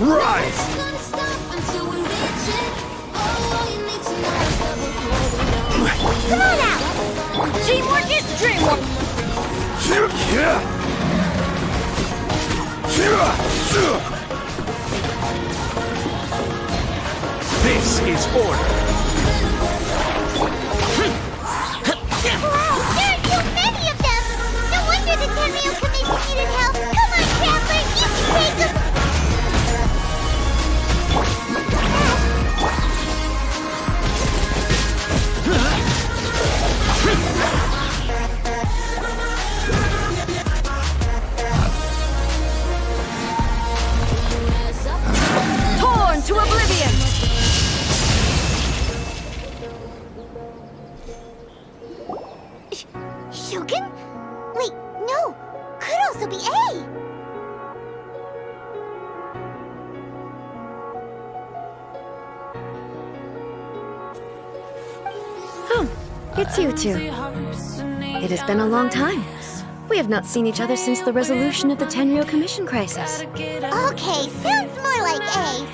Rise! Come on out! Teamwork is dreamwork! This is order. Wow, there are too many of them! No wonder the Terima Commission needed help! Come on, Traveler, you can take them! Torn to oblivion! Shogun? Wait, no! Could also be A! Oh, it's you two. It has been a long time. We have not seen each other since the resolution of the Tenryo Commission crisis. Okay, sounds more like A.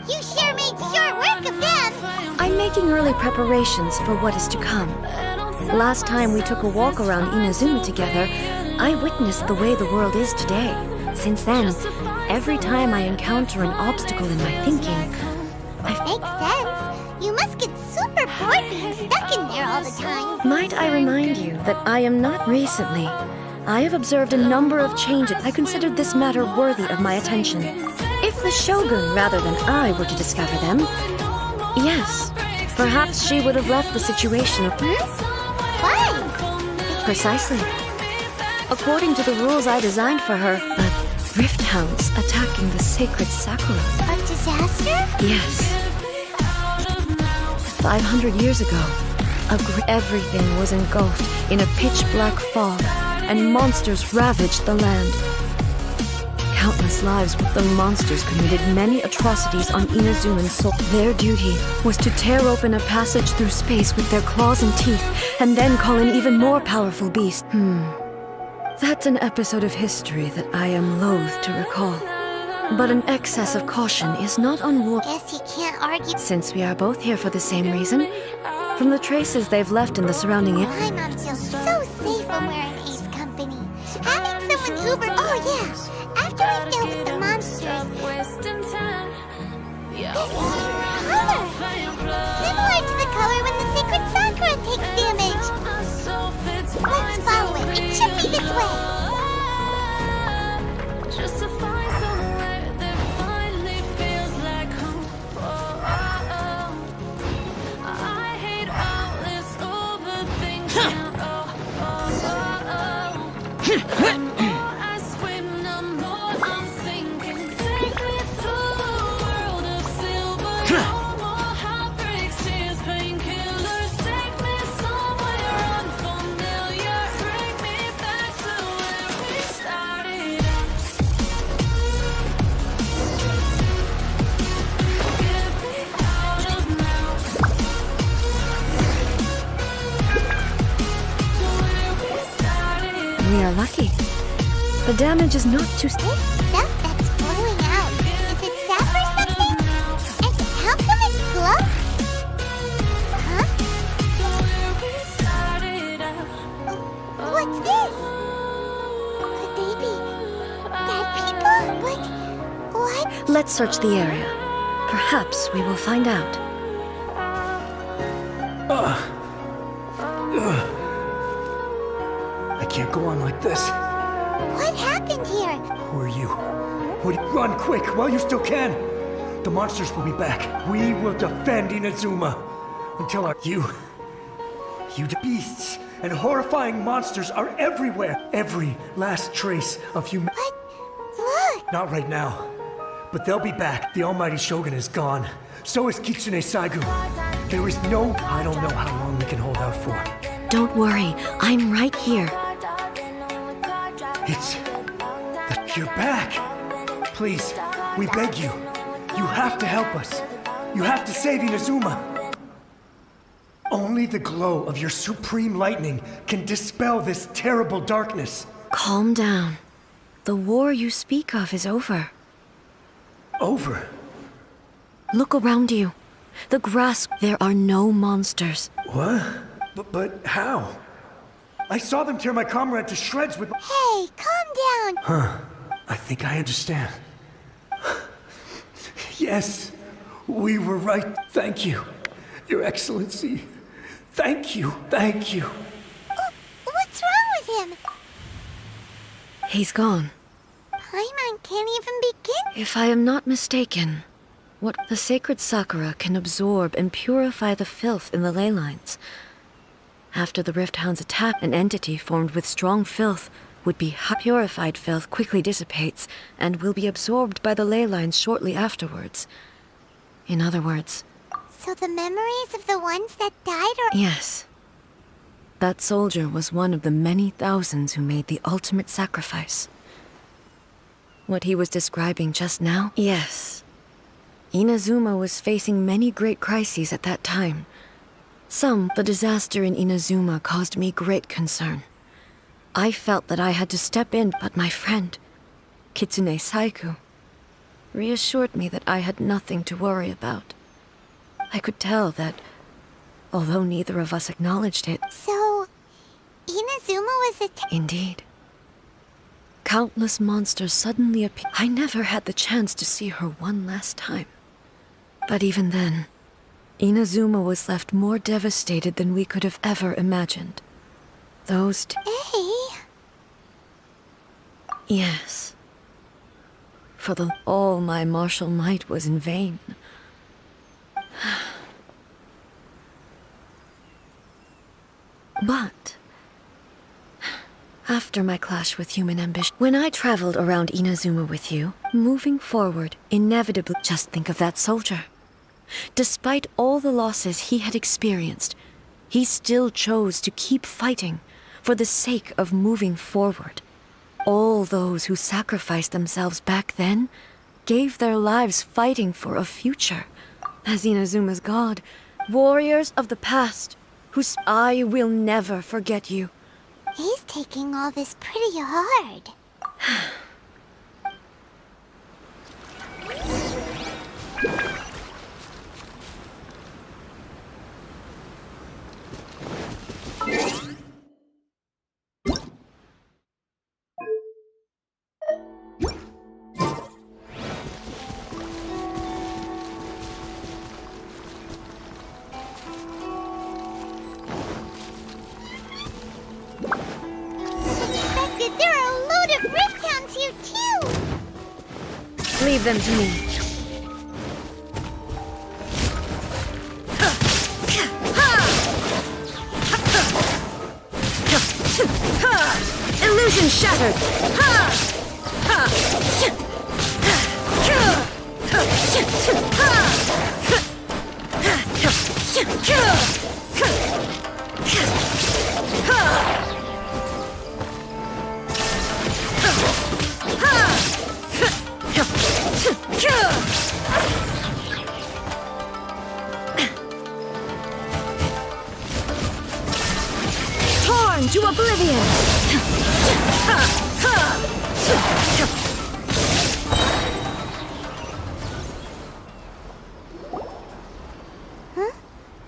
You sure made short work of them! I'm making early preparations for what is to come. Last time we took a walk around Inazuma together, I witnessed the way the world is today. Since then, every time I encounter an obstacle in my thinking, Makes sense. You must get super bored being stuck in there all the time. might I remind you that I am not recently. I have observed a number of changes. I considered this matter worthy of my attention. If the Shogun, rather than I, were to discover them, yes, perhaps she would have left the situation. Fine. Precisely. According to the rules I designed for her, the Rift Hounds attacking the sacred Sakura. A disaster? Yes. 500 years ago, everything was engulfed in a pitch-black fog, and monsters ravaged the land. Countless lives with the monsters committed many atrocities on Inazuman's soul. Their duty was to tear open a passage through space with their claws and teeth, and then call in even more powerful beasts. That's an episode of history that I am loath to recall. But an excess of caution is not unwarranted. Guess you can't argue. Since we are both here for the same reason, from the traces they've left in the surrounding area. My mom feels so safe when we're in Ace Company. Having someone Uber. Oh yeah. After we dealt with the monsters. This color. Similar to the color when the sacred Sakura takes damage. Let's follow it. It should be this way. Just to find somewhere that finally feels like home. I hate all this overthinking. The more I swim, the more I'm sinking. Take me to a world of silver. No more heartbreaks, tears, painkillers. Take me somewhere unfamiliar. Bring me back to where we started out. Get me out of now. To where we started. We are lucky. The damage is not too This stuff that's flowing out. Is it sap or something? And how come it's glow? Huh? What's this? Could they be dead people? What? Let's search the area. Perhaps we will find out. I can't go on like this. What happened here? Who are you? Run quick while you still can. The monsters will be back. We will defend Inazuma until our you beasts and horrifying monsters are everywhere. Every last trace of human. What? Look! Not right now, but they'll be back. The Almighty Shogun is gone. So is Kitsune Saigu. There is no. I don't know how long we can hold out for. Don't worry, I'm right here. It's that you're back. Please, we beg you. You have to help us. You have to save Inazuma. Only the glow of your supreme lightning can dispel this terrible darkness. Calm down. The war you speak of is over. over. Look around you. The grass, there are no monsters. What? But how? I saw them tear my comrade to shreds with... Hey, calm down. I think I understand. Yes, we were right. Thank you, Your Excellency. Thank you, thank you. What's wrong with him? He's gone. Paimon can't even begin. If I am not mistaken, what the sacred Sakura can absorb and purify the filth in the ley lines. After the Rift Hound's attack, an entity formed with strong filth would be purified. Filth quickly dissipates and will be absorbed by the ley lines shortly afterwards. In other words, So the memories of the ones that died are... yes. That soldier was one of the many thousands who made the ultimate sacrifice. What he was describing just now? Yes. Inazuma was facing many great crises at that time. The disaster in Inazuma caused me great concern. I felt that I had to step in, but my friend, Kitsune Saiku, reassured me that I had nothing to worry about. I could tell that, although neither of us acknowledged it... So, Inazuma was Indeed. Countless monsters suddenly appeared. I never had the chance to see her one last time. But even then, Inazuma was left more devastated than we could have ever imagined. Those Hey, Yes. For all my martial might was in vain. But after my clash with human ambition, when I traveled around Inazuma with you, moving forward, inevitably, just think of that soldier. Despite all the losses he had experienced, he still chose to keep fighting for the sake of moving forward. All those who sacrificed themselves back then gave their lives fighting for a future. As Inazuma's god, warriors of the past, I will never forget you. he's taking all this pretty hard. Suspected there are a load of Rift Hounds here too! Leave them to me. Illusion shattered! Torn to oblivion!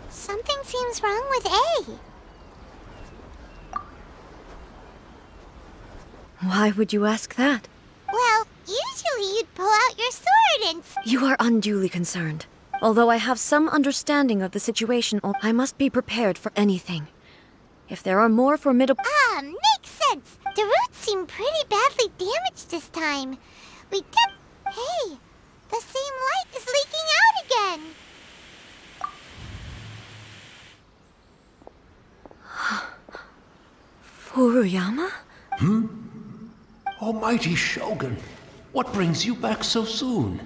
Something seems wrong with A. Why would you ask that? Well, usually you'd pull out your sword and... You are unduly concerned. Although I have some understanding of the situation, I must be prepared for anything. If there are more formidable... makes sense. The roots seem pretty badly damaged this time. Hey, the same light is leaking out again. Furuyama? Almighty Shogun, what brings you back so soon?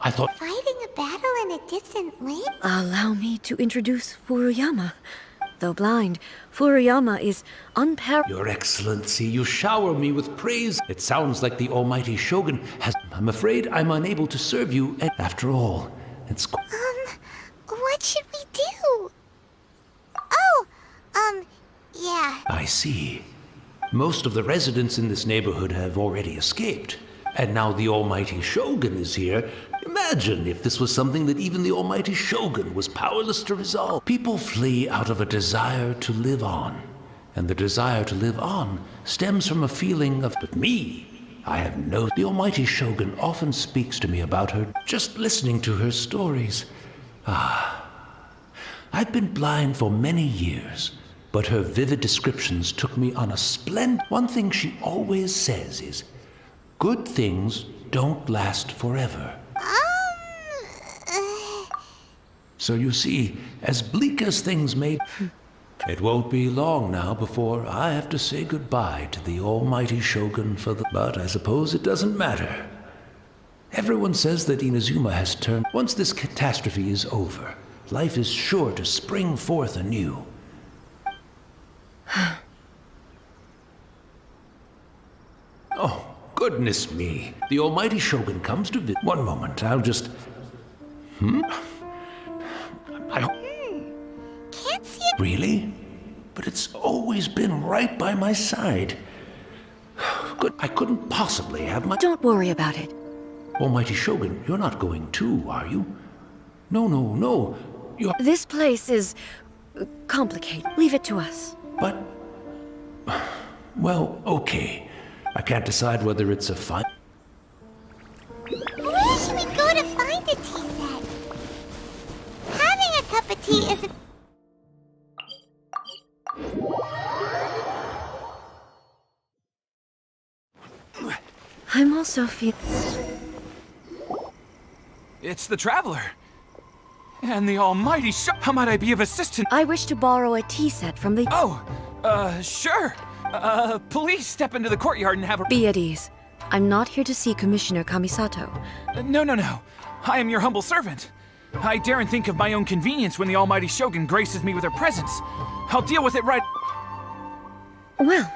I thought... Fighting a battle in a distant land? Allow me to introduce Furuyama. Though blind, Furuyama is unparalleled. Your Excellency, you shower me with praise. It sounds like the Almighty Shogun has... I'm afraid I'm unable to serve you. And after all, it's... What should we do? Yeah. I see. Most of the residents in this neighborhood have already escaped. And now the almighty Shogun is here. Imagine if this was something that even the almighty Shogun was powerless to resolve. People flee out of a desire to live on. And the desire to live on stems from a feeling of, but me, I have no... The almighty Shogun often speaks to me about her, just listening to her stories. I've been blind for many years, but her vivid descriptions took me on a splendid... One thing she always says is, good things don't last forever. So you see, as bleak as things may... It won't be long now before I have to say goodbye to the almighty Shogun for the... But I suppose it doesn't matter. Everyone says that Inazuma has turned... Once this catastrophe is over, life is sure to spring forth anew. Oh, goodness me. The almighty Shogun comes to visit... One moment, I'll just... Can't see it. Really? But it's always been right by my side. Good, I couldn't possibly have my... Don't worry about it. Almighty Shogun, you're not going too, are you? No. You're... This place is... complicated. Leave it to us. But... Well, okay. I can't decide whether it's a fine... Where should we go to find a tea set? Having a cup of tea isn't... I'm also feeling... It's the Traveler. And the almighty How might I be of assistance? I wish to borrow a tea set from the... Sure. Please step into the courtyard and have a... Be at ease. I'm not here to see Commissioner Kamisato. No. I am your humble servant. I daren't think of my own convenience when the almighty Shogun graces me with her presence. I'll deal with it right... Well,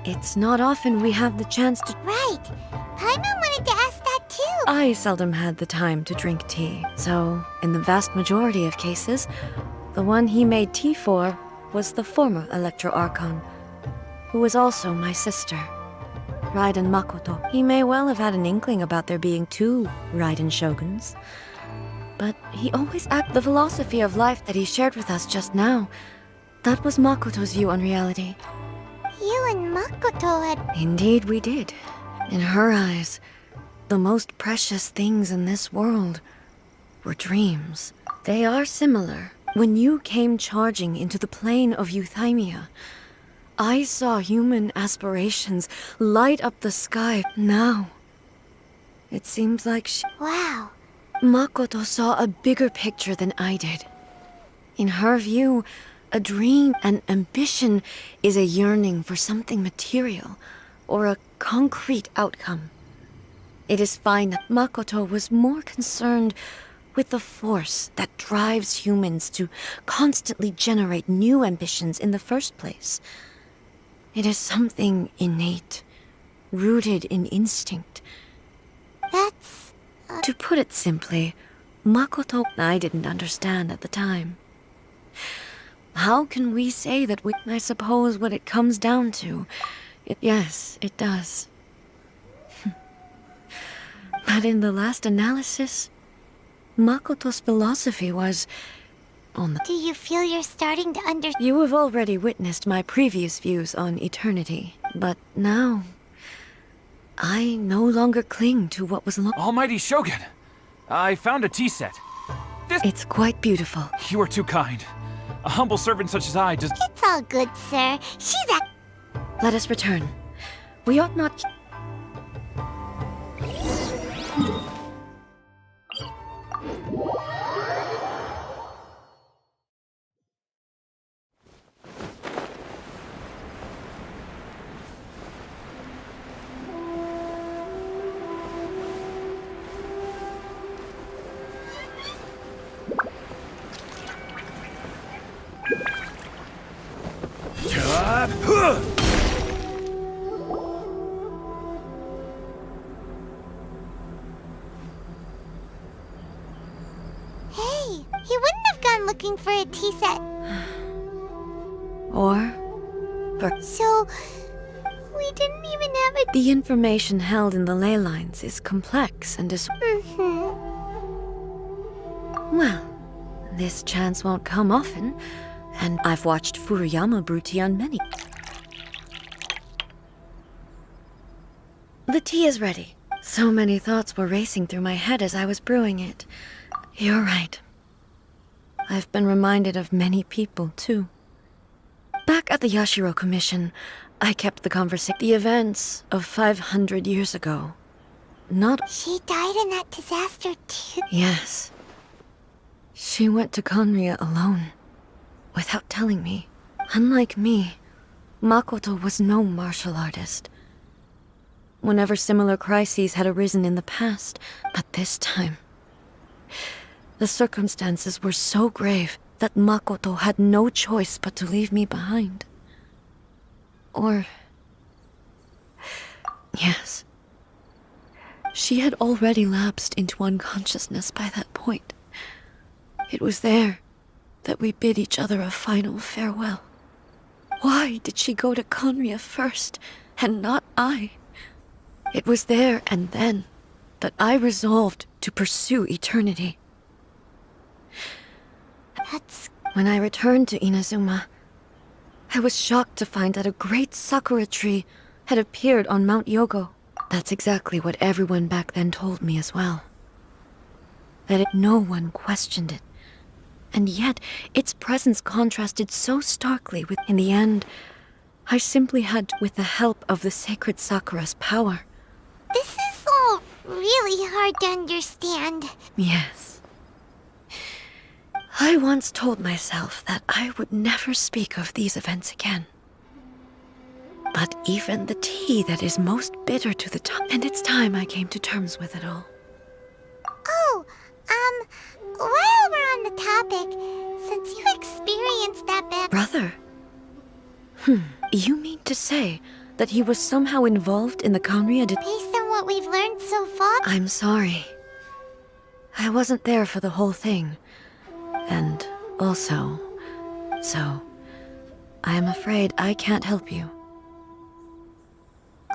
it's not often we have the chance to... Right. Paimon wanted to ask that too. I seldom had the time to drink tea, so in the vast majority of cases, the one he made tea for was the former Electro Archon, who was also my sister, Raiden Makoto. He may well have had an inkling about there being two Raiden Shoguns, but he always acted the philosophy of life that he shared with us just now. That was Makoto's view on reality. You and Makoto had... Indeed we did. In her eyes, the most precious things in this world were dreams. They are similar. When you came charging into the plane of Euthymia, I saw human aspirations light up the sky. Now, it seems like Wow. Makoto saw a bigger picture than I did. In her view, a dream and ambition is a yearning for something material or a concrete outcome. It is fine that Makoto was more concerned with the force that drives humans to constantly generate new ambitions in the first place. It is something innate, rooted in instinct. That's... To put it simply, Makoto and I didn't understand at the time. How can we say that we... I suppose what it comes down to... Yes, it does. But in the last analysis, Makoto's philosophy was... on the... Do you feel you're starting to understand? You have already witnessed my previous views on eternity, but now... I no longer cling to what was Almighty Shogun! I found a tea set. It's quite beautiful. You are too kind. A humble servant such as I does... It's all good, sir. She's a... Let us return. We ought not... Hey, he wouldn't have gone looking for a tea set. Or... So, we didn't even have did... The information held in the ley lines is complex and Well, this chance won't come often, and I've watched Furuyama brew tea on many. The tea is ready. So many thoughts were racing through my head as I was brewing it. You're right. I've been reminded of many people, too. Back at the Yashiro Commission, I kept the conversation. The events of 500 years ago. Not... She died in that disaster too. Yes. She went to Conria alone, without telling me. Unlike me, Makoto was no martial artist. Whenever similar crises had arisen in the past, but this time... The circumstances were so grave that Makoto had no choice but to leave me behind. Or... Yes. She had already lapsed into unconsciousness by that point. It was there that we bid each other a final farewell. Why did she go to Conria first, and not I? It was there and then that I resolved to pursue eternity. When I returned to Inazuma, I was shocked to find that a great sakura tree had appeared on Mount Yogo. That's exactly what everyone back then told me as well. No one questioned it. And yet, its presence contrasted so starkly with... In the end, I simply had, with the help of the sacred sakura's power... This is all really hard to understand. Yes. I once told myself that I would never speak of these events again. But even the tea that is most bitter to the tongue... And it's time I came to terms with it all. Oh, while we're on the topic, since you experienced that back... Brother? You mean to say that he was somehow involved in the Conria Based on what we've learned so far... I'm sorry. I wasn't there for the whole thing. And also... So... I am afraid I can't help you.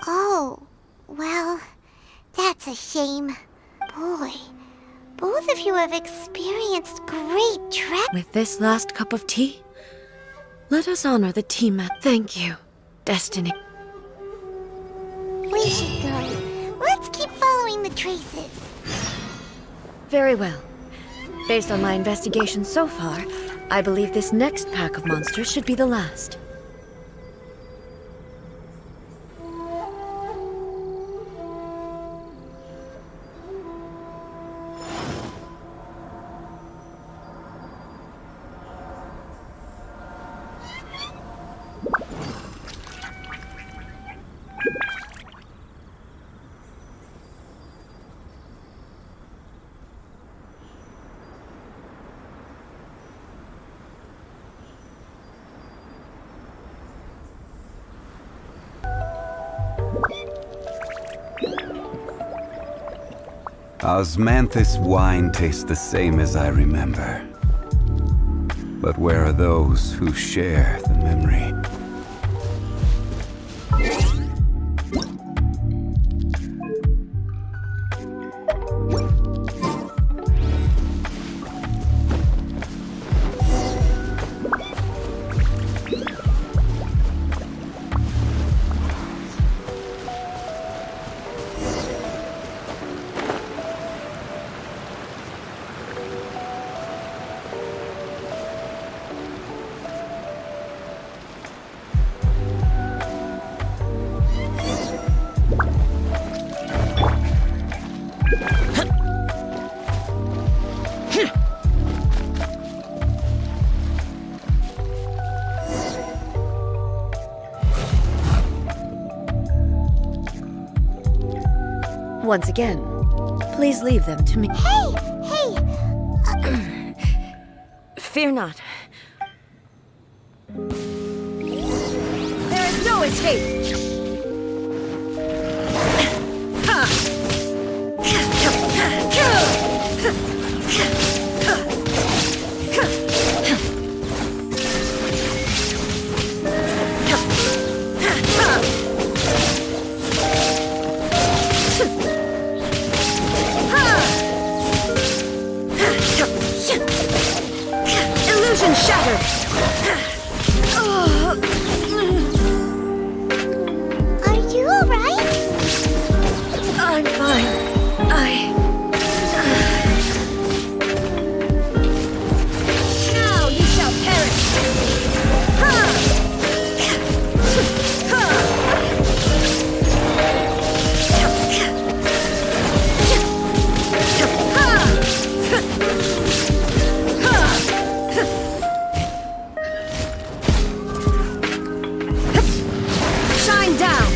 Oh, well, that's a shame. Boy, both of you have experienced great With this last cup of tea, let us honor the tea mat. Thank you, Destiny. We should go. Let's keep following the traces. Very well. Based on my investigation so far, I believe this next pack of monsters should be the last. Osmanthus wine tastes the same as I remember. But where are those who share the memory? Once again, please leave them to me. Hey! Fear not. There is no escape! Now you shall perish! Shine down!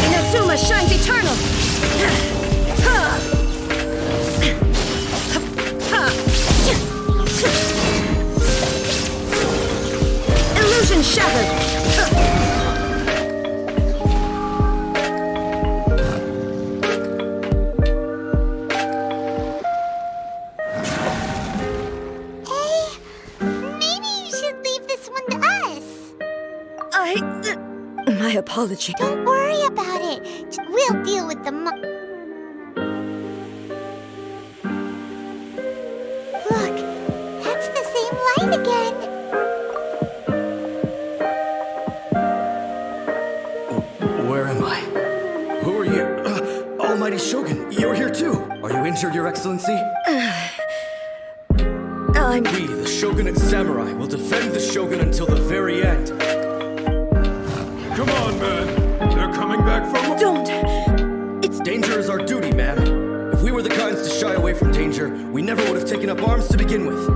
Inazuma shines eternal! Illusion shattered! Maybe you should leave this one to us. My apology. Don't worry about it. We'll deal with the Look, that's the same light again. Where am I? Who are you? Almighty Shogun, you're here too. Are you injured, Your Excellency? We, the Shogunate Samurai, will defend the Shogun until the very end. Come on, man. They're coming back from... Don't! Danger is our duty, man. If we were the kinds to shy away from danger, we never would have taken up arms to begin with.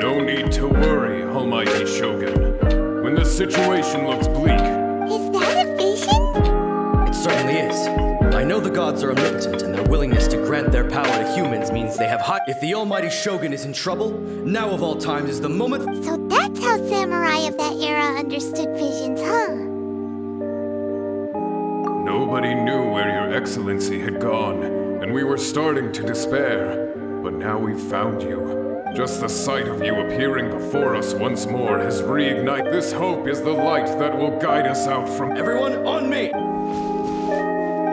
No need to worry, Almighty Shogun. When the situation looks bleak, Is that a vision? It certainly is. I know the gods are omnipotent, and their willingness to grant their power to humans means they have high... If the Almighty Shogun is in trouble, now of all times is the moment... So that's how samurai of that era understood visions, huh? nobody knew where Your Excellency had gone, and we were starting to despair. But now we've found you. Just the sight of you appearing before us once more has reignited. This hope is the light that will guide us out from... Everyone on me!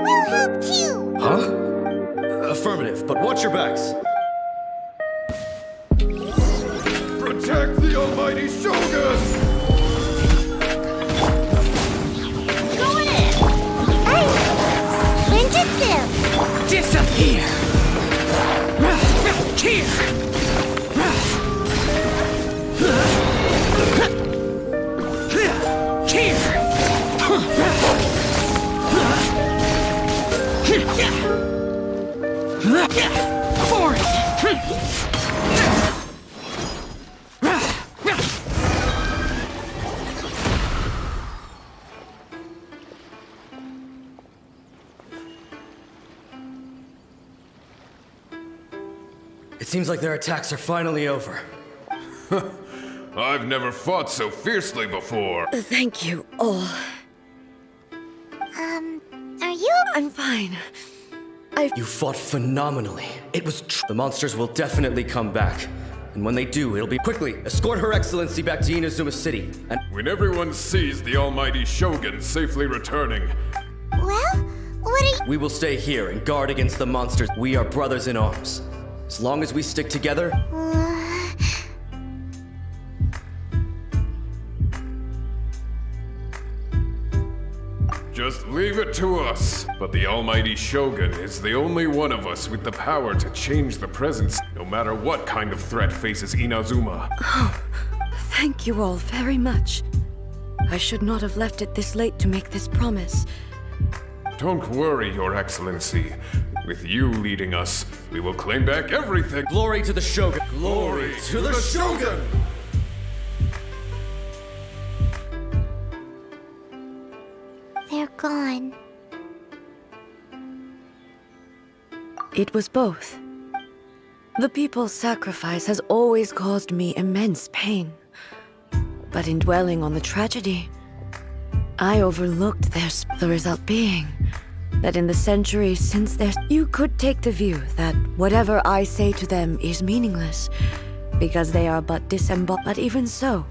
We'll help too! Huh? Affirmative, but watch your backs. Protect the Almighty Shogun! Go in! Hey! Ninjutsu! Disappear! Here! Forward! It seems like their attacks are finally over. I've never fought so fiercely before. Thank you all. Are you? I'm fine. You fought phenomenally. It was the monsters will definitely come back. And when they do, it'll be quickly escort Her Excellency back to Inazuma City. And When everyone sees the Almighty Shogun safely returning, Well, what are you? we will stay here and guard against the monsters. We are brothers in arms. As long as we stick together, just leave it to us. But the Almighty Shogun is the only one of us with the power to change the present, no matter what kind of threat faces Inazuma. Thank you all very much. I should not have left it this late to make this promise. Don't worry, Your Excellency. With you leading us, we will claim back everything. glory to the Shogun. Glory to the Shogun! They're gone. It was both. The people's sacrifice has always caused me immense pain. But in dwelling on the tragedy, I overlooked the result being that in the centuries since you could take the view that whatever I say to them is meaningless, because they are but disembodied. But even so,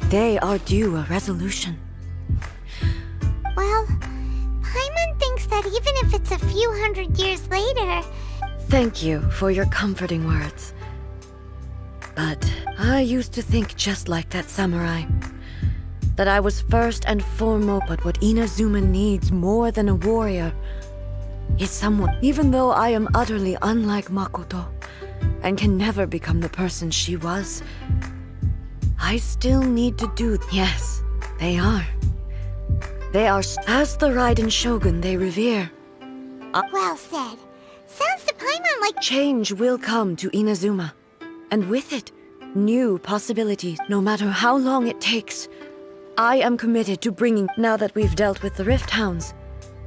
they are due a resolution. Well, Paimon thinks that even if it's a few hundred years later... Thank you for your comforting words. But I used to think just like that samurai. that I was first and foremost, but what Inazuma needs more than a warrior is someone. Even though I am utterly unlike Makoto and can never become the person she was, I still need to do. Yes, they are. They are as the Raiden Shogun they revere. Well said. Sounds to Paimon like Change will come to Inazuma, and with it, new possibilities, no matter how long it takes. I am committed to bringing. Now that we've dealt with the Rift Hounds,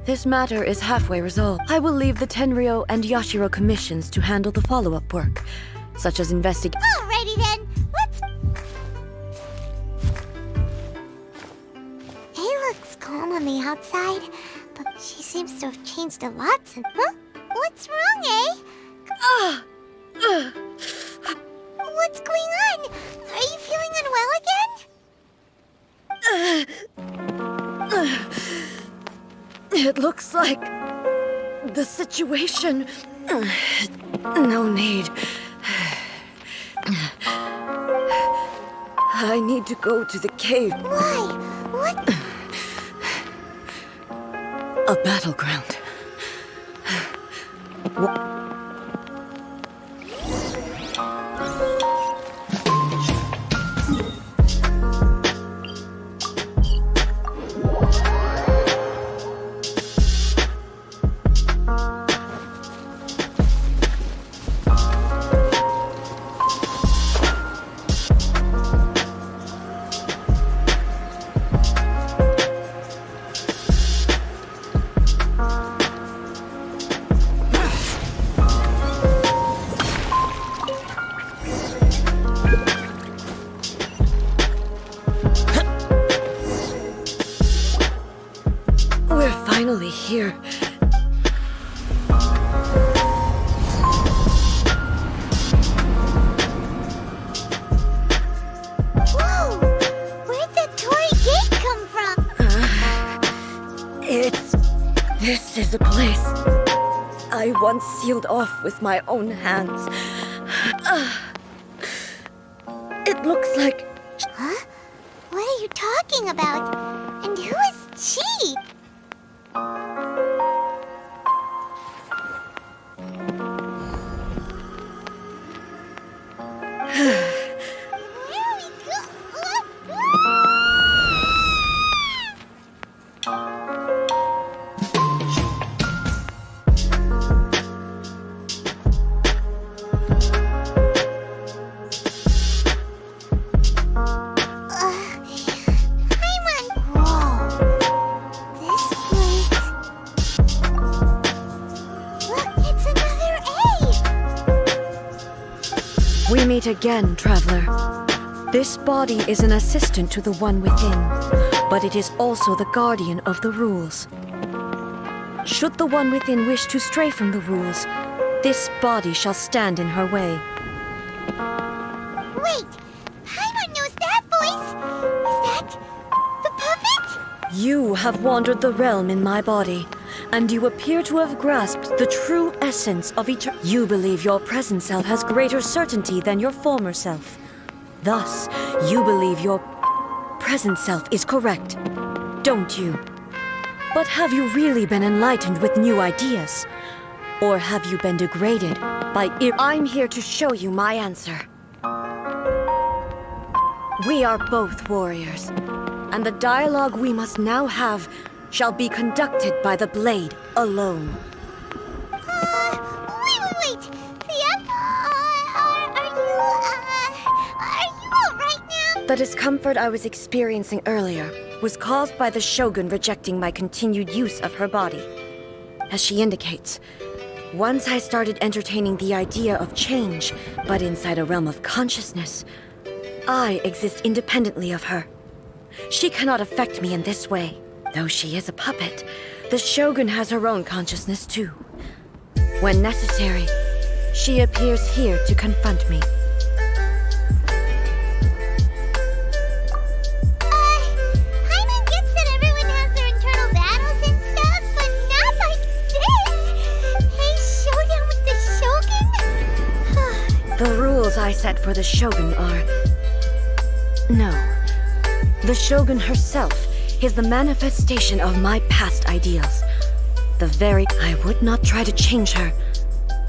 this matter is halfway resolved. I will leave the Tenryo and Yashiro commissions to handle the follow-up work, such as investigate. Alrighty then, let's... It looks calm on the outside, but she seems to have changed a lot since... Huh? What's wrong, eh? What's going on? Are you feeling unwell again? It looks like the situation. No need. I need to go to the cave. Why? What? A battleground. Finally here. Whoa! Where'd the Torii Gate come from? This is a place I once sealed off with my own hands. It looks like... Huh? What are you talking about? And who is she? We meet again, traveler. This body is an assistant to the one within, but it is also the guardian of the rules. Should the one within wish to stray from the rules, this body shall stand in her way. Wait! Paimon knows that voice! Is that the puppet? You have wandered the realm in my body, and you appear to have grasped the true essence of each. You believe your present self has greater certainty than your former self. Thus, you believe your present self is correct, don't you? But have you really been enlightened with new ideas? Or have you been degraded by I'm here to show you my answer. We are both warriors, and the dialogue we must now have shall be conducted by the blade alone. Wait! Fiep, are you alright now? The discomfort I was experiencing earlier was caused by the Shogun rejecting my continued use of her body. As she indicates, once I started entertaining the idea of change, but inside a realm of consciousness, I exist independently of her. She cannot affect me in this way. Though she is a puppet, the Shogun has her own consciousness too. When necessary, she appears here to confront me. Paimon gets that everyone has their internal battles and stuff, but not like this! Hey, showdown with the Shogun? The rules I set for the Shogun are... No. The Shogun herself is the manifestation of my past ideals. I would not try to change her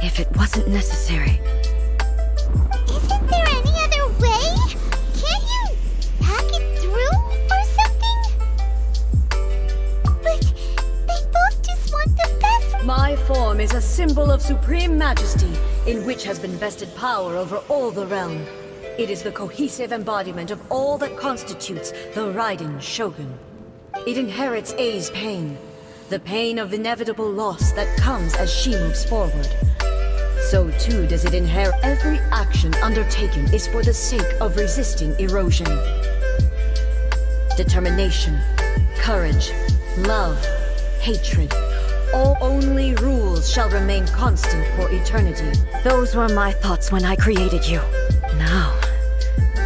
if it wasn't necessary. Isn't there any other way? Can't you hack it through or something? But they both just want the best. My form is a symbol of supreme majesty, in which has been vested power over all the realm. It is the cohesive embodiment of all that constitutes the Raiden Shogun. It inherits A's pain, the pain of inevitable loss that comes as she moves forward. So too does it inherit every action undertaken is for the sake of resisting erosion. Determination, courage, love, hatred, all only rules shall remain constant for eternity. Those were my thoughts when I created you. Now,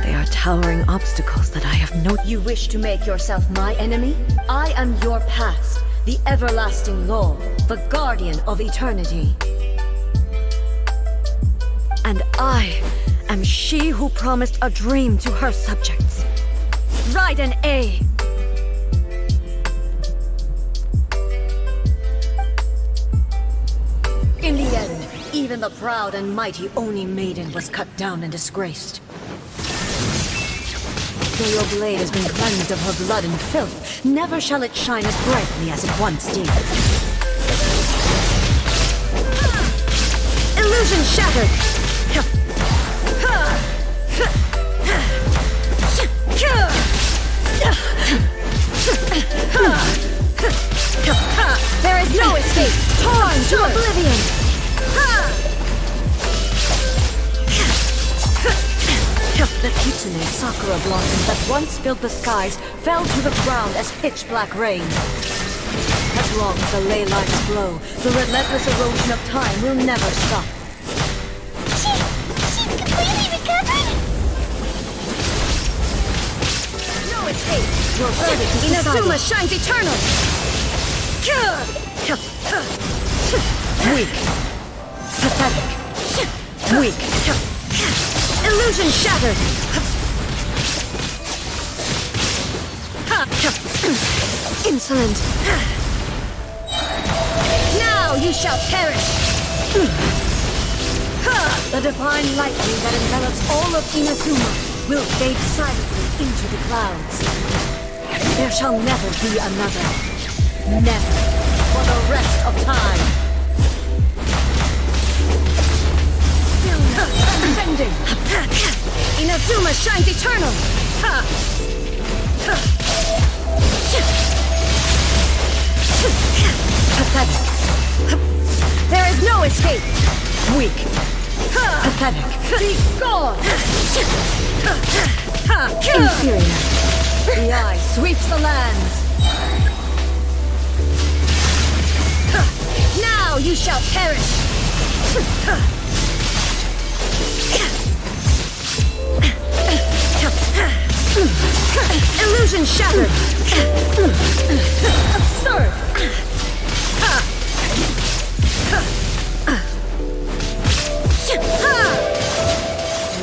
they are towering obstacles that I have no... You wish to make yourself my enemy? I am your past, the everlasting law, the guardian of eternity. And I am she who promised a dream to her subjects. Raiden A. In the end, even the proud and mighty Oni maiden was cut down and disgraced. Though your blade has been cleansed of her blood and filth, never shall it shine as brightly as it once did. Illusion shattered! There is no escape! Torn to oblivion! The kitsune sakura blossoms that once filled the skies fell to the ground as pitch-black rain. As long as the ley lines flow, the relentless erosion of time will never stop. She's completely recovered? No escape! Your verdict is decided. Inazuma shines eternal! Weak. Pathetic. Weak. Illusion shattered! Insolent! Now you shall perish! The divine lightning that envelops all of Inazuma will fade silently into the clouds. There shall never be another. Never. For the rest of time. Ascending! Inazuma shines eternal! Pathetic. There is no escape! Weak. Pathetic. Be gone! Inferior. The eye sweeps the lands. Now you shall perish! Illusion shattered! Absurd!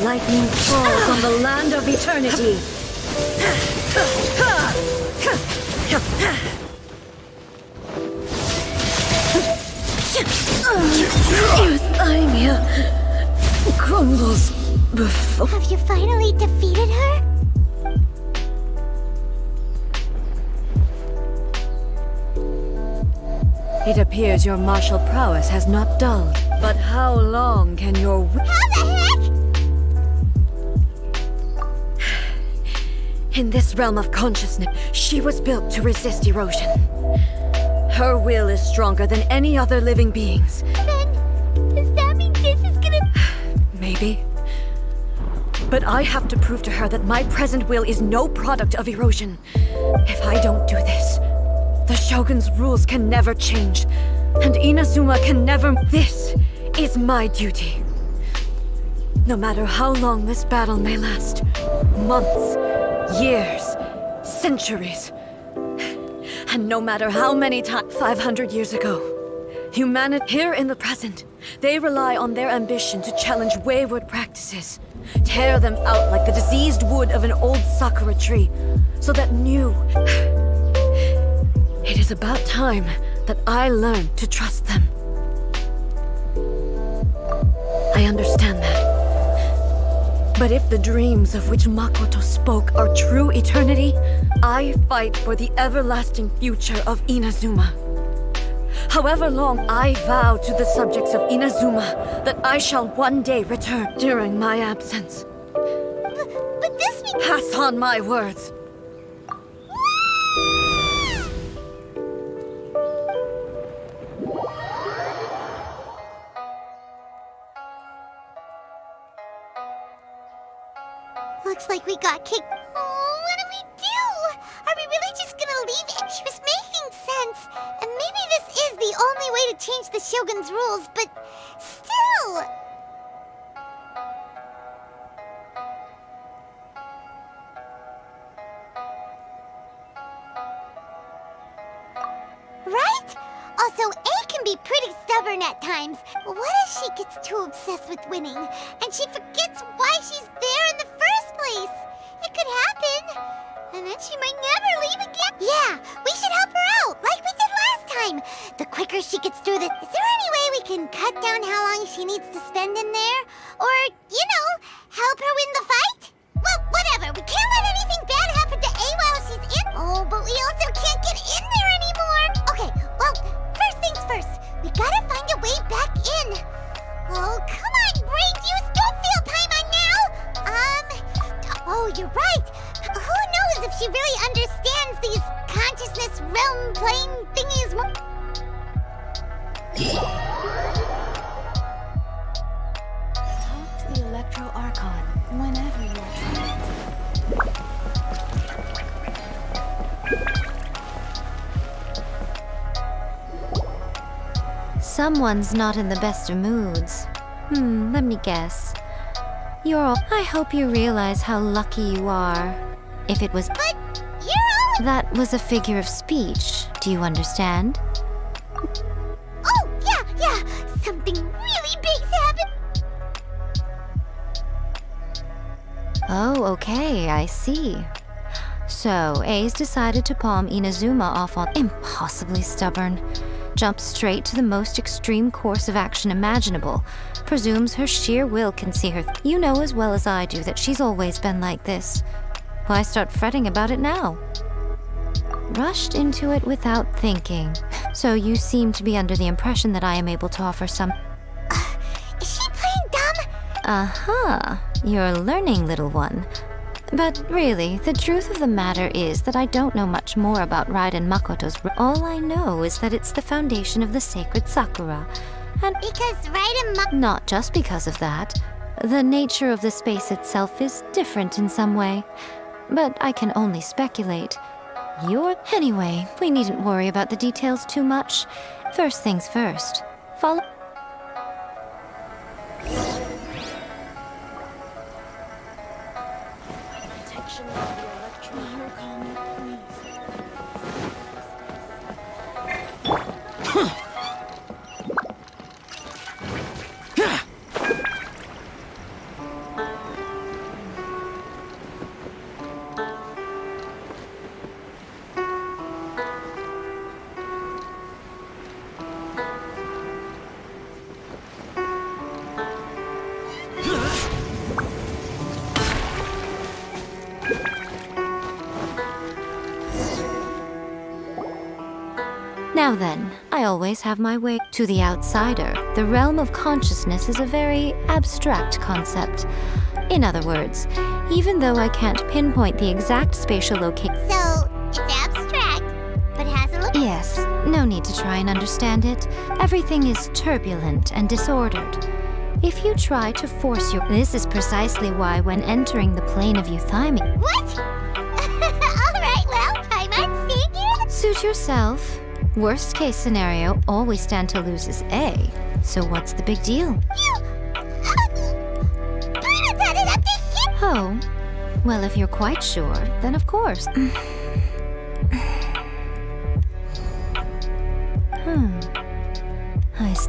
Lightning falls on the land of eternity! Euthymia crumbles before... Have you finally defeated her? It appears your martial prowess has not dulled. But how long can your... How the heck? In this realm of consciousness, she was built to resist erosion. Her will is stronger than any other living being's. Then, does that mean this is gonna... Maybe. But I have to prove to her that my present will is no product of erosion. If I don't do this, the Shogun's rules can never change, and Inazuma can never... This is my duty. No matter how long this battle may last, months, years, centuries, and no matter how many times, 500 years ago, humanity here in the present, they rely on their ambition to challenge wayward practices. Tear them out like the diseased wood of an old sakura tree, so that new... It is about time that I learn to trust them. I understand that. But if the dreams of which Makoto spoke are true eternity, I fight for the everlasting future of Inazuma. However long I vow to the subjects of Inazuma that I shall one day return during my absence. But this means... Pass on my words. Looks like we got kicked. Oh, what do we do? Are we really just gonna leave it? She was making sense. And maybe this is the only way to change the Shogun's rules, but still... Right? Also, A can be pretty stubborn at times. What if she gets too obsessed with winning, and she forgets why she's there in the first place? It could happen. And then she might never leave again. Yeah, we should help her out, like we did last time. The quicker she gets through this... Is there any way we can cut down how long she needs to spend in there? Or, you know, help her win the fight? Well, whatever. We can't let anything bad happen to A while she's in. Oh, but we also can't get in there anymore. Okay, well, first things first. We gotta find a way back in. Oh, come on, brain juice. Don't feel time on now. Oh, you're right. Who knows if she really understands these consciousness realm plane thingies? Talk to the Electro Archon whenever you're trying. Someone's not in the best of moods. Let me guess. You're all... I hope you realize how lucky you are. If it was... But you're all... That was a figure of speech. Do you understand? Oh, yeah. Something really big's happened. Oh, okay, I see. So, A's decided to palm Inazuma off on... Impossibly stubborn. Jumps straight to the most extreme course of action imaginable. Presumes her sheer will can see her... You know as well as I do that she's always been like this. Why start fretting about it now? Rushed into it without thinking. So you seem to be under the impression that I am able to offer some... Is she playing dumb? Uh-huh. You're learning, little one. But really, the truth of the matter is that I don't know much more about Raiden Makoto's... All I know is that it's the foundation of the sacred Sakura. And Because Raiden not just because of that. The nature of the space itself is different in some way. But I can only speculate. Anyway, we needn't worry about the details too much. First things first. Follow... Protection of the Electro Archon, please. Now then, I always have my way. To the outsider, the realm of consciousness is a very abstract concept. In other words, even though I can't pinpoint the exact spatial location... So, it's abstract, but has a look... Yes, no need to try and understand it. Everything is turbulent and disordered. If you try to force your... This is precisely why when entering the plane of Euthymia... What? Alright, well, I'm on stage. Suit yourself. Worst case scenario, all we stand to lose is A. So what's the big deal? Oh, well, if you're quite sure, then of course.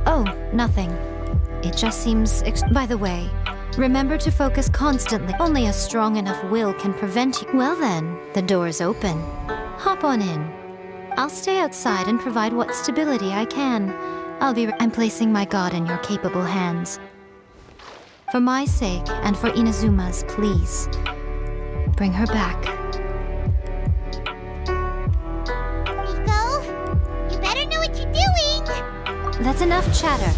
Oh, nothing. It just seems... By the way, Remember to focus constantly. Only a strong enough will can prevent you. Well then, the door's open. Hop on in. I'll stay outside and provide what stability I can. I'm placing my god in your capable hands. For my sake and for Inazuma's, please. Bring her back. Rico, you better know what you're doing! That's enough chatter.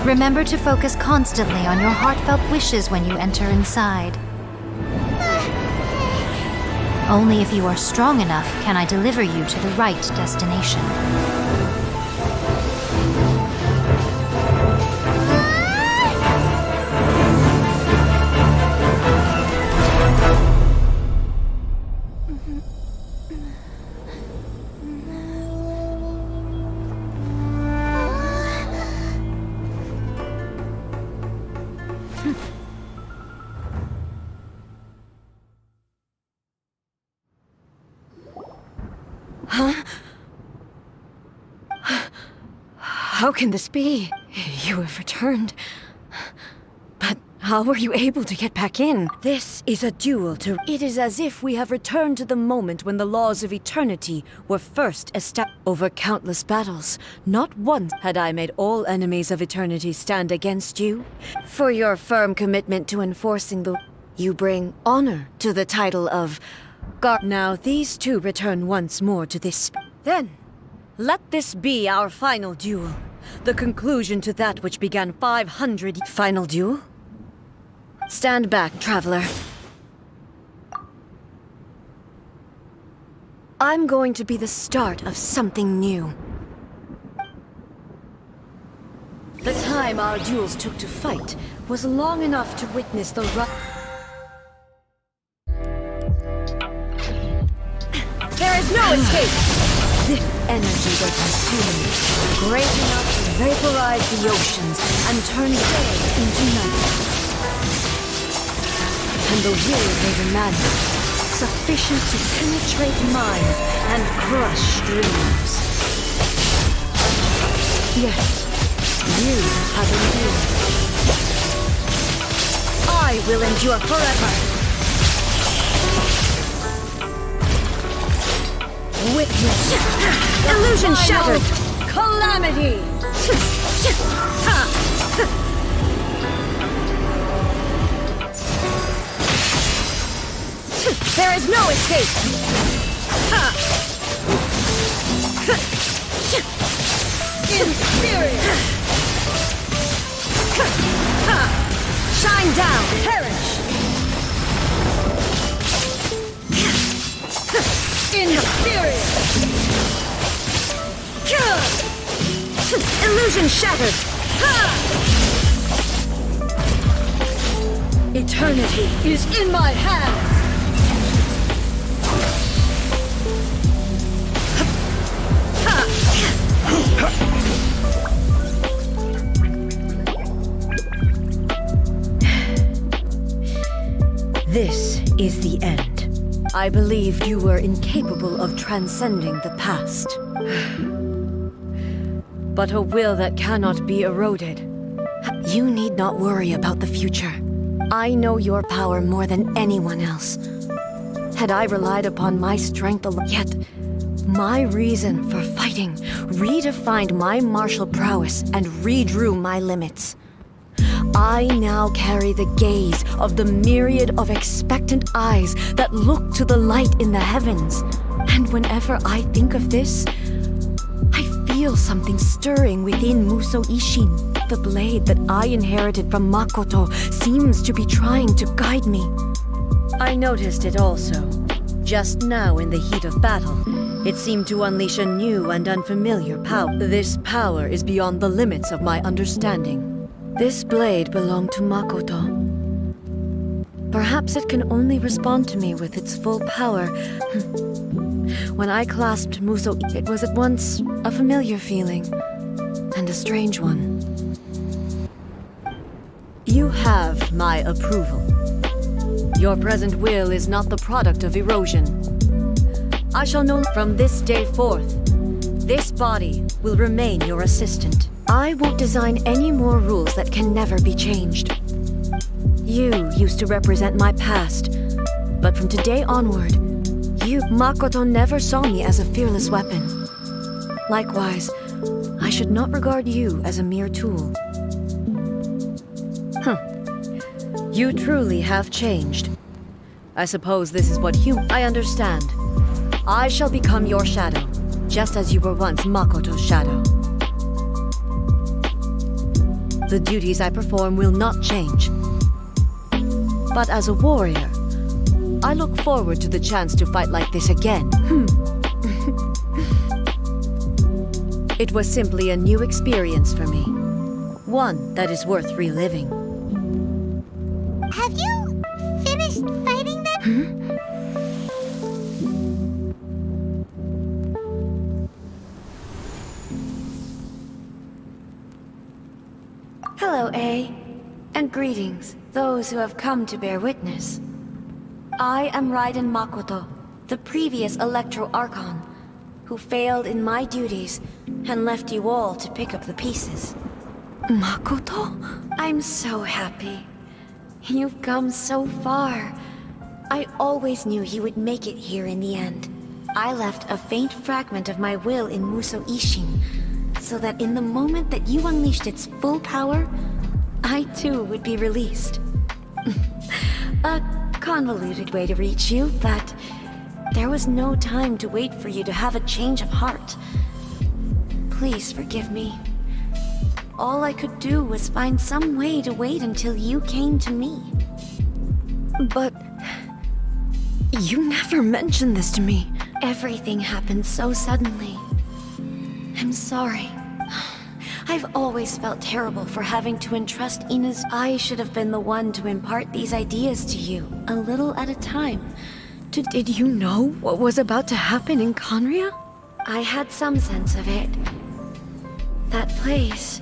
Remember to focus constantly on your heartfelt wishes when you enter inside. Only if you are strong enough can I deliver you to the right destination. How can this be? You have returned. But how were you able to get back in? This is a duel to... It is as if we have returned to the moment when the laws of eternity were first established. Over countless battles, not once had I made all enemies of eternity stand against you. For your firm commitment to enforcing the... You bring honor to the title of... Now these two return once more to this... Then, let this be our final duel. The conclusion to that which began 500... Final duel? Stand back, traveler. I'm going to be the start of something new. The time our duels took to fight was long enough to witness the There is no escape! The energy they consume, great enough to vaporize the oceans and turn day into night. And the will they demand, sufficient to penetrate minds and crush dreams. Yet, you have endured. I will endure forever. Witness illusion shattered. Calamity. There is no escape. Inferior. Shine down. Perish. Inferior! Illusion shattered! Eternity is in my hands! This is the end. I believed you were incapable of transcending the past. But a will that cannot be eroded. You need not worry about the future. I know your power more than anyone else. Had I relied upon my strength alone, yet my reason for fighting redefined my martial prowess and redrew my limits. I now carry the gaze of the myriad of expectant eyes that look to the light in the heavens. And whenever I think of this, I feel something stirring within Muso Ishin. The blade that I inherited from Makoto seems to be trying to guide me. I noticed it also. Just now in the heat of battle, it seemed to unleash a new and unfamiliar power. This power is beyond the limits of my understanding. This blade belonged to Makoto. Perhaps it can only respond to me with its full power. When I clasped Muso, it was at once a familiar feeling and a strange one. You have my approval. Your present will is not the product of erosion. I shall know from this day forth, this body will remain your assistant. I won't design any more rules that can never be changed. You used to represent my past, but from today onward, Makoto, never saw me as a fearless weapon. Likewise, I should not regard you as a mere tool. You truly have changed. I suppose this is what I understand. I shall become your shadow, just as you were once Makoto's shadow. The duties I perform will not change. But as a warrior, I look forward to the chance to fight like this again. It was simply a new experience for me. One that is worth reliving. Have you finished fighting them? Hello, A. And greetings, those who have come to bear witness. I am Raiden Makoto, the previous Electro Archon, who failed in my duties and left you all to pick up the pieces. Makoto? I'm so happy. You've come so far. I always knew you would make it here in the end. I left a faint fragment of my will in Muso Ishin, so that in the moment that you unleashed its full power, I too would be released. A convoluted way to reach you, but there was no time to wait for you to have a change of heart. Please forgive me. All I could do was find some way to wait until you came to me. But you never mentioned this to me. Everything happened so suddenly. I'm sorry. I've always felt terrible for having to entrust Ina's. I should have been the one to impart these ideas to you, a little at a time. Did you know what was about to happen in Conria? I had some sense of it. That place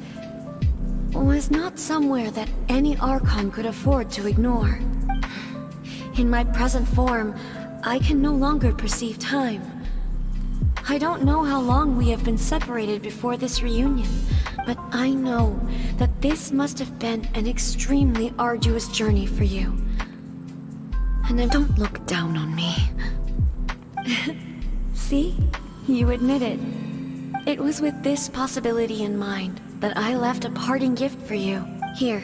was not somewhere that any Archon could afford to ignore. In my present form, I can no longer perceive time. I don't know how long we have been separated before this reunion, but I know that this must have been an extremely arduous journey for you. And then don't look down on me. See? You admit it. It was with this possibility in mind that I left a parting gift for you. Here,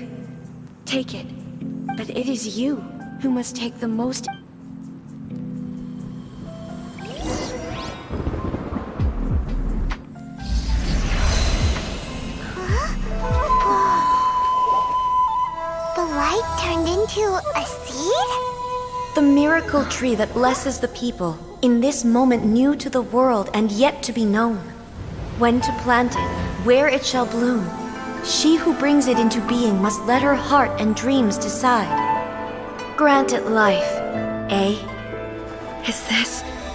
take it. But it is you who must take the most... The light turned into a seed? The miracle tree that blesses the people, in this moment new to the world and yet to be known. When to plant it, where it shall bloom. She who brings it into being must let her heart and dreams decide. Grant it life, eh?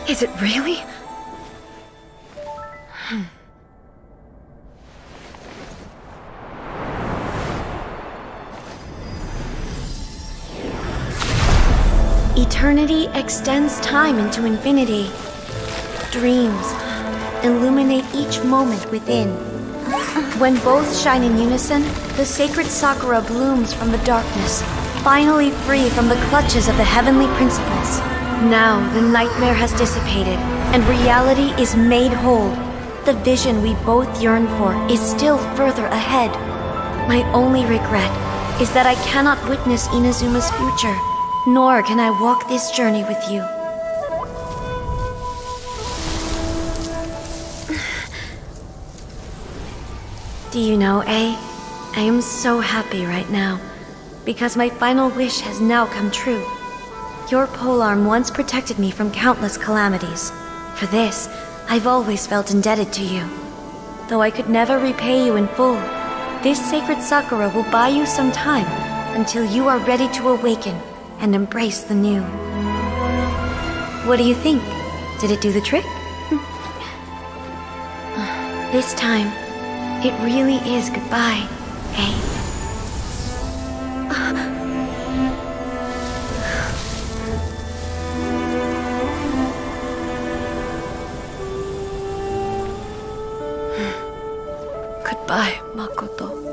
Is it really? Eternity extends time into infinity. Dreams illuminate each moment within. When both shine in unison, the sacred Sakura blooms from the darkness, finally free from the clutches of the heavenly principles. Now the nightmare has dissipated, and reality is made whole. The vision we both yearn for is still further ahead. My only regret is that I cannot witness Inazuma's future, nor can I walk this journey with you. Do you know, A? I am so happy right now, because my final wish has now come true. Your polearm once protected me from countless calamities. For this, I've always felt indebted to you. Though I could never repay you in full, this sacred Sakura will buy you some time until you are ready to awaken and embrace the new. What do you think? Did it do the trick? This time, it really is goodbye, eh? Goodbye, Makoto.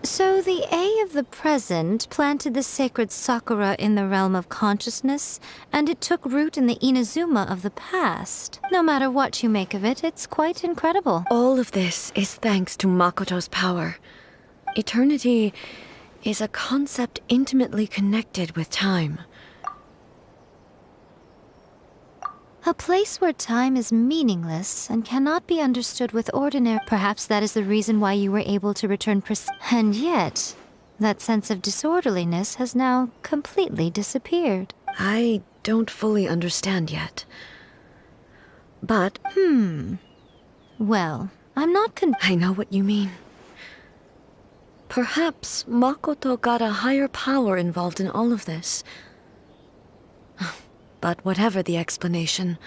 So the A of the present planted the sacred sakura in the realm of consciousness, and it took root in the Inazuma of the past. No matter what you make of it, it's quite incredible. All of this is thanks to Makoto's power. Eternity is a concept intimately connected with time. A place where time is meaningless and cannot be understood with ordinary. Perhaps that is the reason why you were able to return and yet, that sense of disorderliness has now completely disappeared. I don't fully understand yet. But, well, I'm not I know what you mean. Perhaps Makoto got a higher power involved in all of this. But whatever the explanation,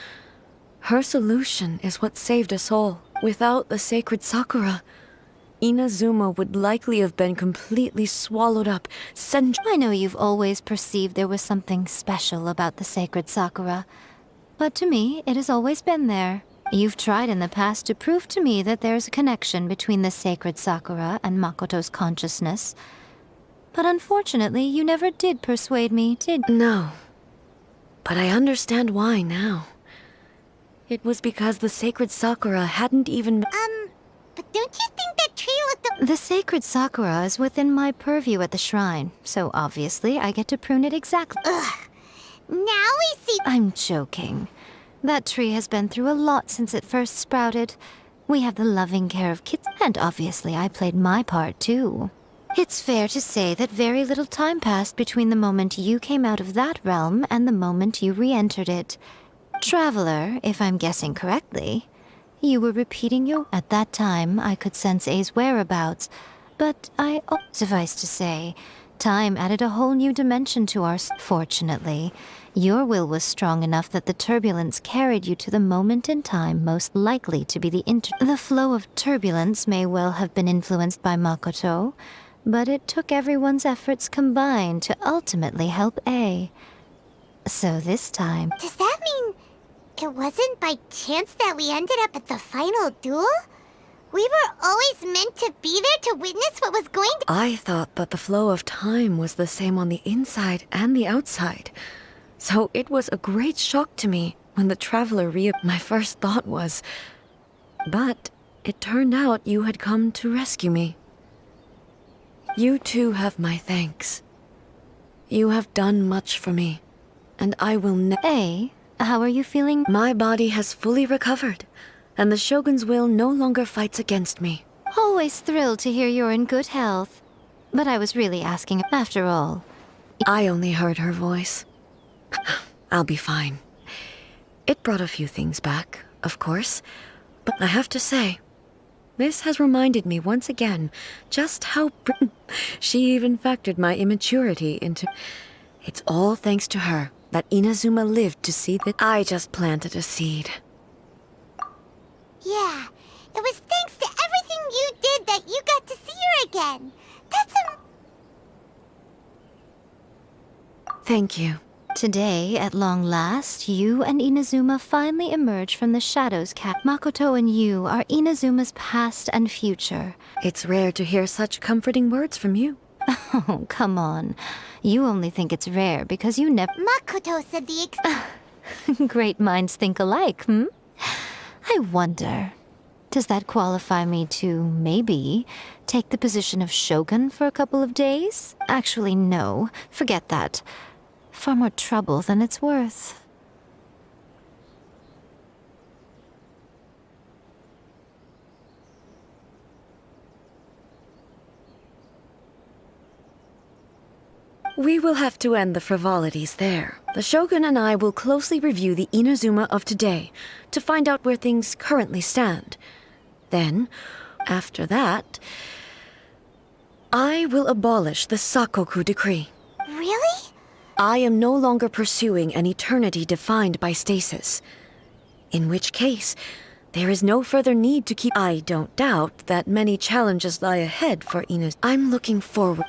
her solution is what saved us all. Without the sacred sakura, Inazuma would likely have been completely swallowed up. I know you've always perceived there was something special about the sacred sakura, but to me, it has always been there. You've tried in the past to prove to me that there's a connection between the sacred sakura and Makoto's consciousness, but unfortunately, you never did persuade me, did you? No. But I understand why now. It was because the sacred sakura hadn't even... But don't you think that tree looked... The sacred sakura is within my purview at the shrine, so obviously I get to prune it exactly. Ugh. Now we see... I'm joking. That tree has been through a lot since it first sprouted. We have the loving care of kids, and obviously I played my part too. It's fair to say that very little time passed between the moment you came out of that realm and the moment you re-entered it. Traveler, if I'm guessing correctly, you were repeating your... At that time, I could sense A's whereabouts, but suffice to say, time added a whole new dimension to our... Fortunately, your will was strong enough that the turbulence carried you to the moment in time most likely to be the flow of turbulence may well have been influenced by Makoto, but it took everyone's efforts combined to ultimately help A. So this time... Does that mean it wasn't by chance that we ended up at the final duel? We were always meant to be there to witness what was going to... I thought that the flow of time was the same on the inside and the outside. So it was a great shock to me when the traveler My first thought was... But it turned out you had come to rescue me. You too have my thanks. You have done much for me, and I will A, how are you feeling? My body has fully recovered, and the Shogun's will no longer fights against me. Always thrilled to hear you're in good health. But I was really asking, after all. I only heard her voice. I'll be fine. It brought a few things back, of course, but I have to say, this has reminded me once again just how she even factored my immaturity into... It's all thanks to her that Inazuma lived to see that I just planted a seed. Yeah, it was thanks to everything you did that you got to see her again. That's Thank you. Today, at long last, you and Inazuma finally emerge from the shadows. Makoto and you are Inazuma's past and future. It's rare to hear such comforting words from you. Oh, come on. You only think it's rare because you never... Makoto said the Great minds think alike, hmm? I wonder, does that qualify me to, maybe, take the position of Shogun for a couple of days? Actually, no. Forget that. Far more trouble than it's worth. We will have to end the frivolities there. The Shogun and I will closely review the Inazuma of today to find out where things currently stand. Then, after that, I will abolish the Sakoku decree. Really? I am no longer pursuing an eternity defined by stasis. In which case, there is no further need to keep... I don't doubt that many challenges lie ahead for Inazuma. I'm looking forward...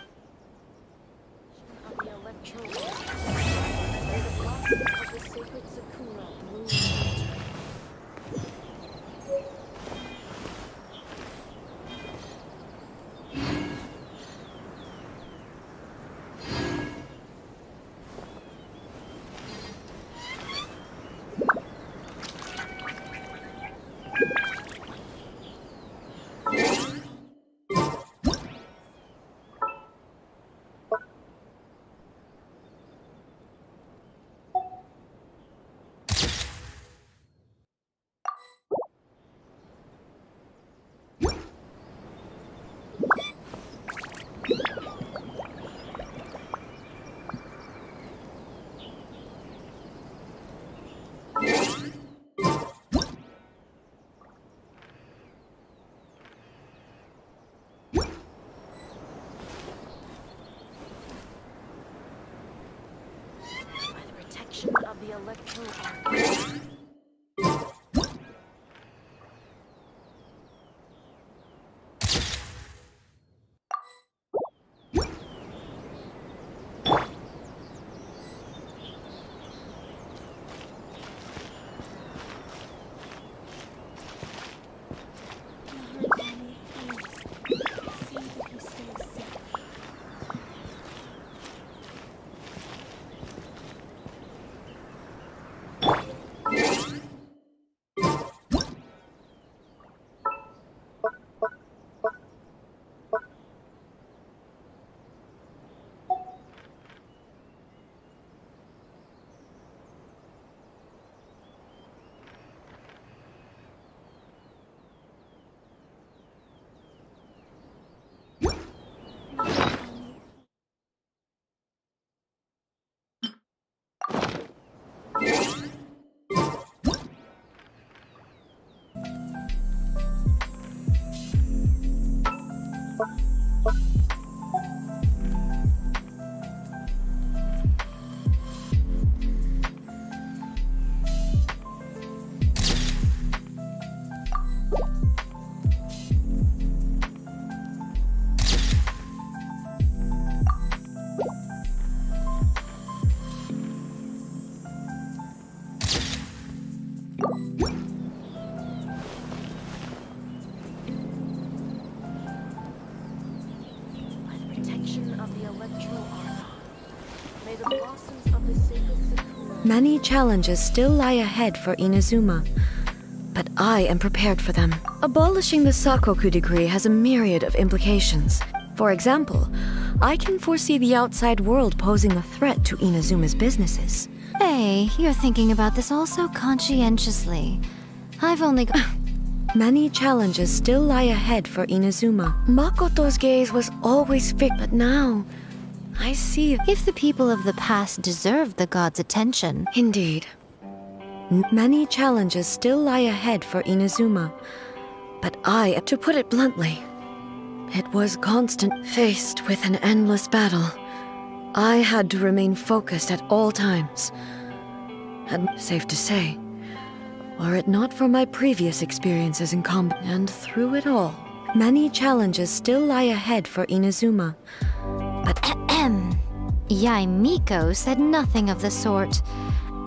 Of the electro-arc. Many challenges still lie ahead for Inazuma, but I am prepared for them. Abolishing the Sakoku decree has a myriad of implications. For example, I can foresee the outside world posing a threat to Inazuma's businesses. Hey, you're thinking about this all so conscientiously. I've only got... Many challenges still lie ahead for Inazuma. Makoto's gaze was always fixed, but now I see... If the people of the past deserved the god's attention... Indeed. Many challenges still lie ahead for Inazuma. But to put it bluntly, it was constant. Faced with an endless battle, I had to remain focused at all times. And safe to say, were it not for my previous experiences in combat, and through it all, many challenges still lie ahead for Inazuma. But Yaimiko said nothing of the sort.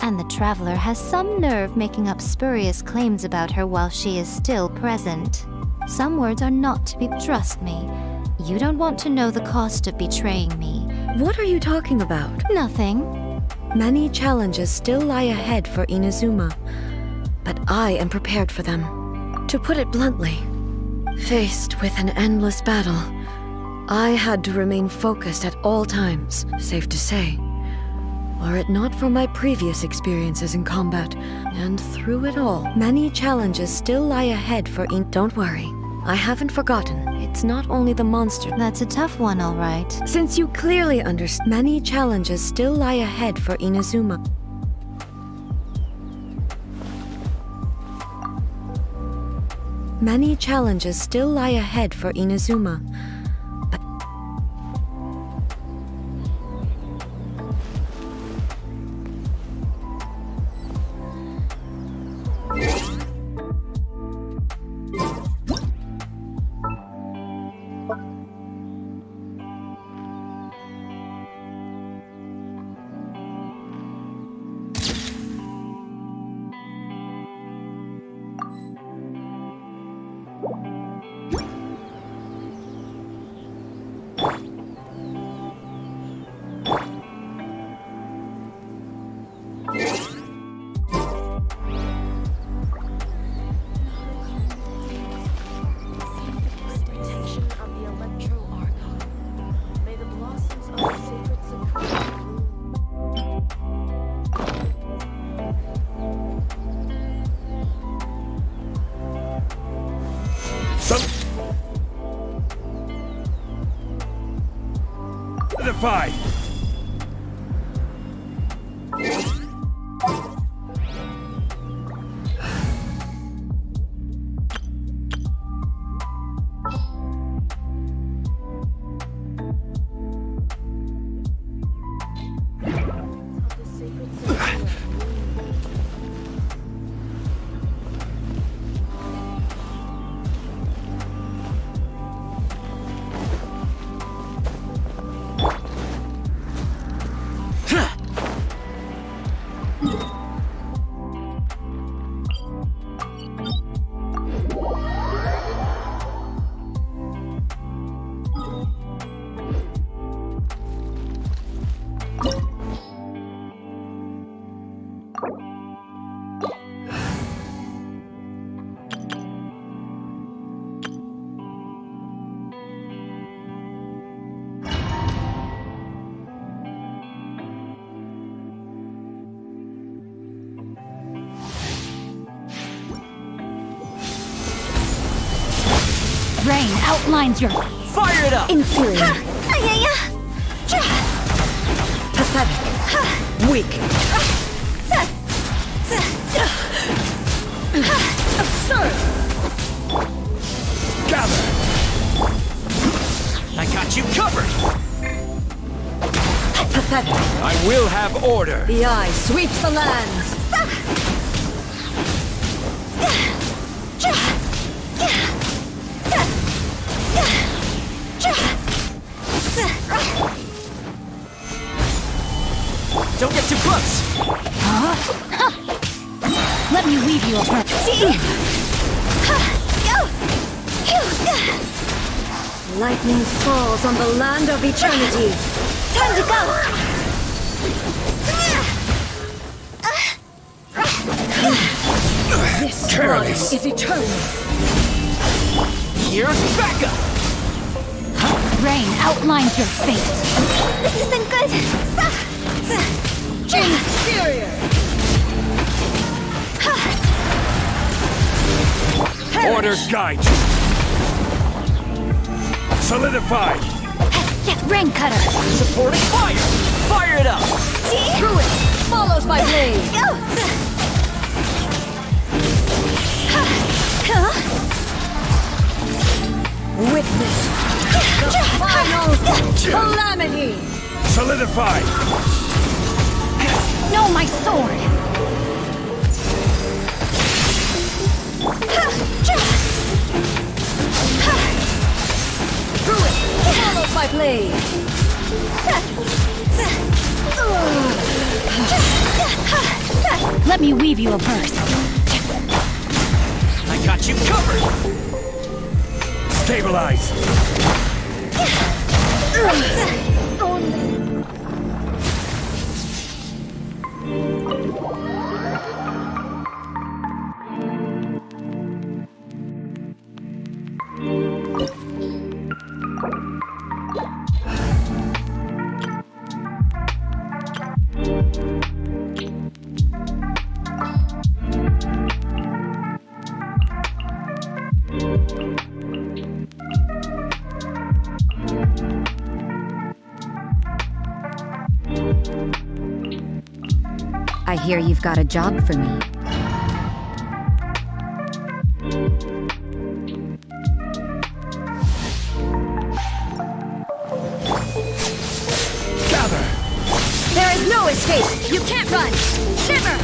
And the traveler has some nerve making up spurious claims about her while she is still present. Some words are not to be... Trust me, you don't want to know the cost of betraying me. What are you talking about? Nothing. Many challenges still lie ahead for Inazuma, but I am prepared for them. To put it bluntly, faced with an endless battle, I had to remain focused at all times. Safe to say, were it not for my previous experiences in combat, and through it all, many challenges still lie ahead for Don't worry, I haven't forgotten. It's not only the monster. That's a tough one, all right. Since you clearly understand, many challenges still lie ahead for Inazuma. Many challenges still lie ahead for Inazuma. Solidified! Rain outlines your Fire it up! Inferior. Pathetic. Weak. Absurd. Gather! I got you covered! Pathetic. I will have order! The eye sweeps the lands. Don't get too close! Let me weave you a breath. Lightning falls on the land of eternity. Time to go. This Careless. blood is eternal. Here's Becca! Rain outlines your fate. This isn't good. Inferior. Order guide you! Solidified! Rain cutter. Supporting fire! Fire it up! Ruin follows by blade. Witness the final calamity. Solidified! No, my sword. Ruin follows by blade. Let me weave you a verse. I got you covered! Stabilize! I hear you've got a job for me. Gather! There is no escape! You can't run! Shiver!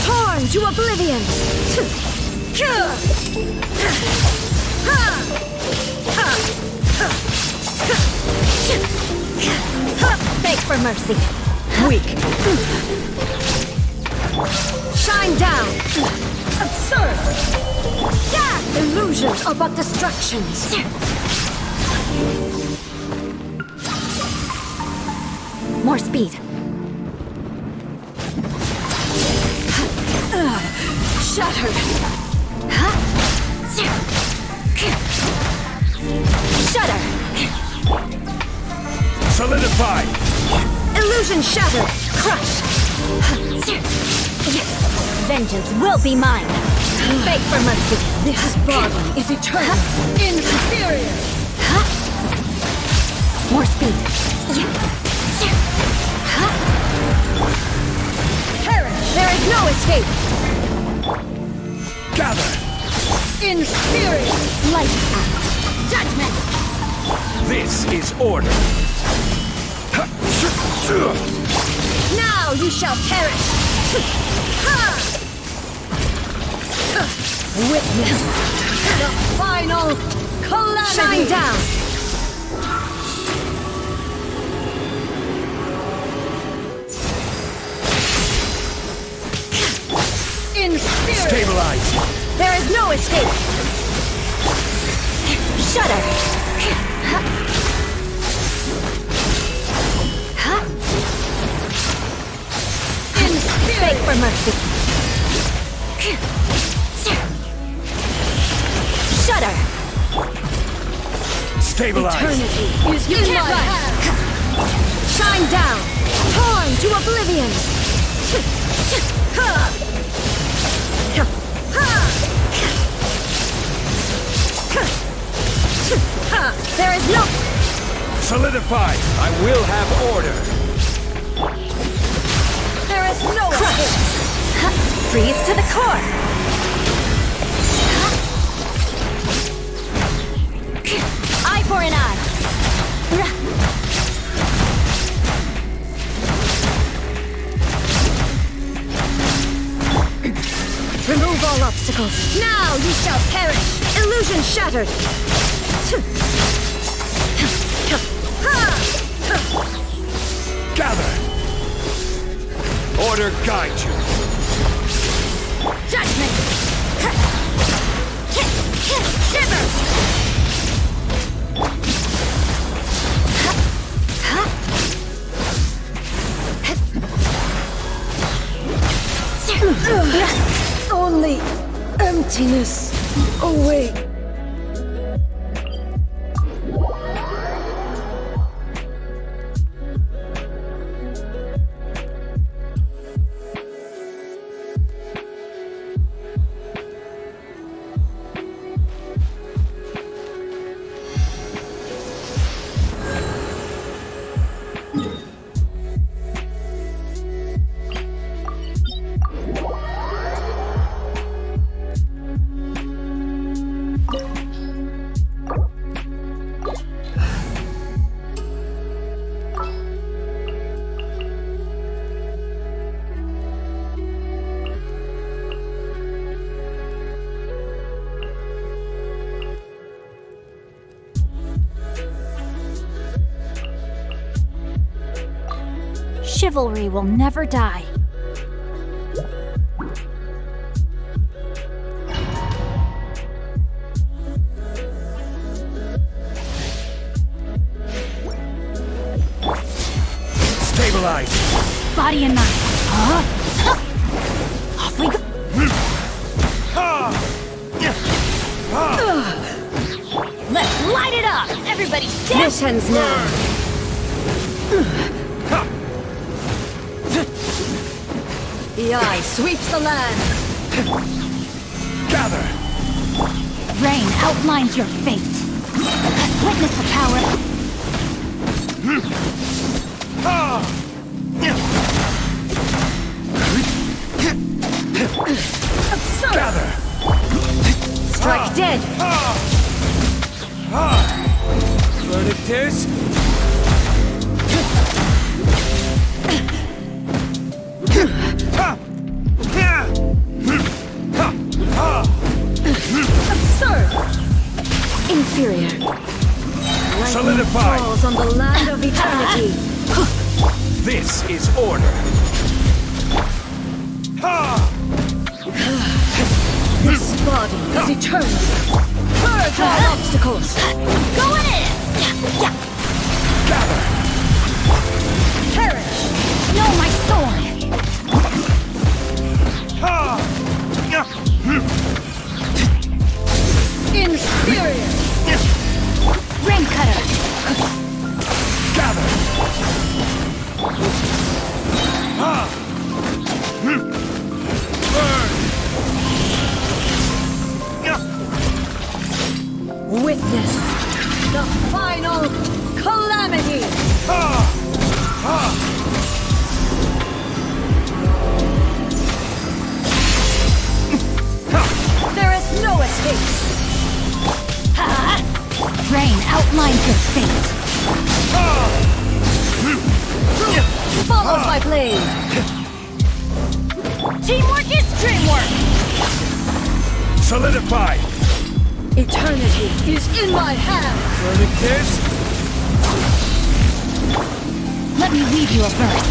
Torn to oblivion! Beg for mercy. Weak. Shine down! Absurd! Illusions are but distractions. More speed. Shattered. Shudder. Solidify! Illusion shattered. Crush. Vengeance will be mine. Beg for mercy. This body is eternal. Inferior. More speed. Perish. There is no escape. Gather! Inferior. Light out. Judgment. This is order! Now you shall perish. Witness the final calamity. Shine down. Inferior. Stabilize! There is no escape. Shudder. Beg for mercy. Shudder. Stabilize! Eternity is in my hands. Shine down. Torn to oblivion. There is no... Solidify! I will have order! There is no escape. Freeze to the core. Eye for an eye. Remove all obstacles. Now you shall perish. Illusion shattered. Gather! Order guide you! Judgment! Shiver! Only emptiness away. Chivalry will never die. Stabilize! Body and mind. Off we go. Let's light it up! Everybody stand! Missions now. The eye sweeps the land. Gather! Rain outlines your fate. Witness the power. This? Absurd! Inferior. Lightning Solidify. falls on the land of eternity. This is order. This body is eternal. Purge all obstacles. Go in! Gather. Perish. No, my sword! Inferior. Rain cutter! Gather. Witness the final calamity. There is no escape. Rain outlines your fate. Follows my blade. Teamwork is dreamwork! Solidify. Eternity is in my hand. This? Let me weave you a verse.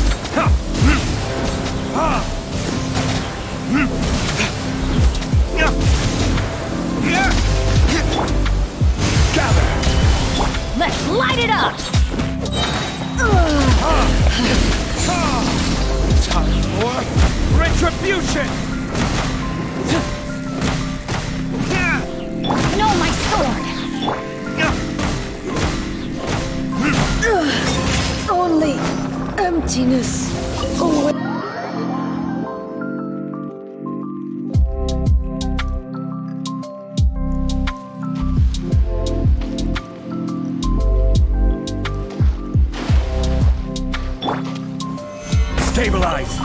Gather. Let's light it up! Time for retribution. No, my sword! Only emptiness. Away. Stabilize.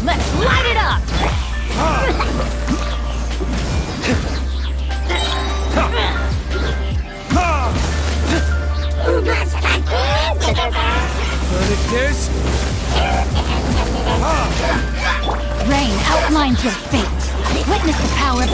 Let's light it up! This? Rain outlines your fate. Witness the power of...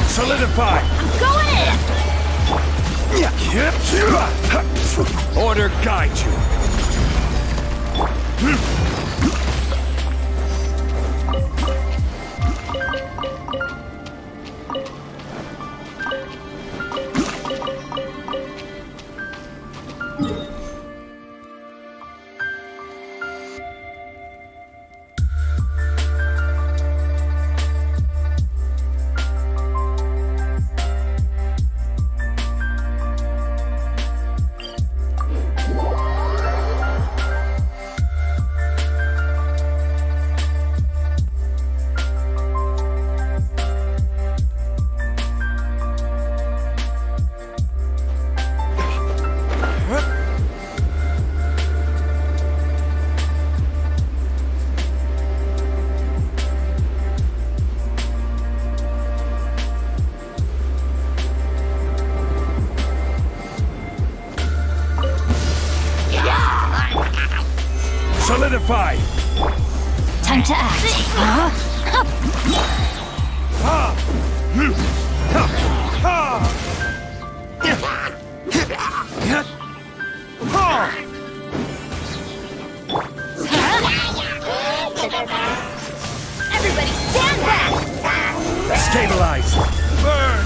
Solidify. Going in! Order guide you. Solidify! Time to act. Everybody stand back! Stabilize! Burn!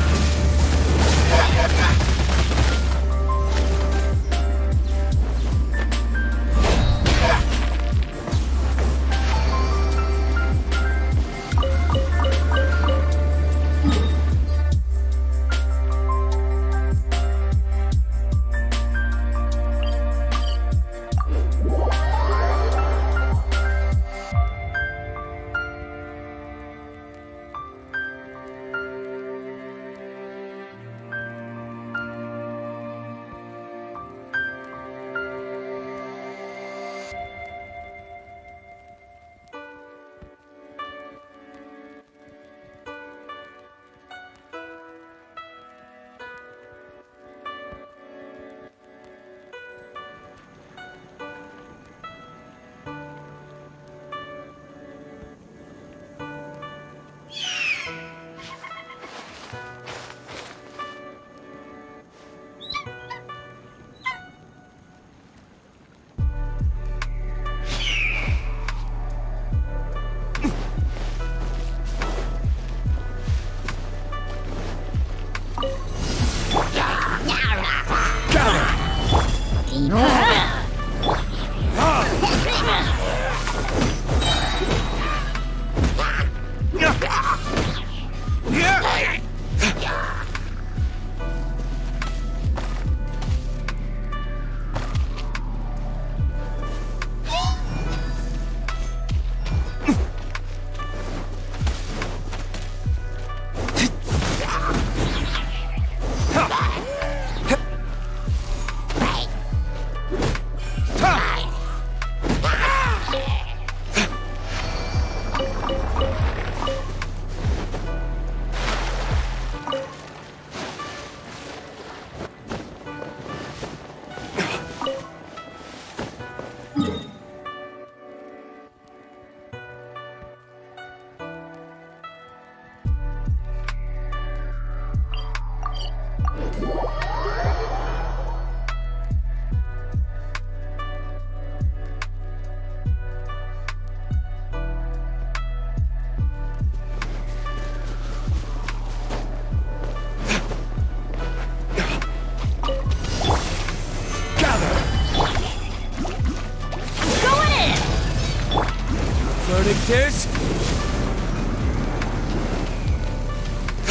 Verdict is...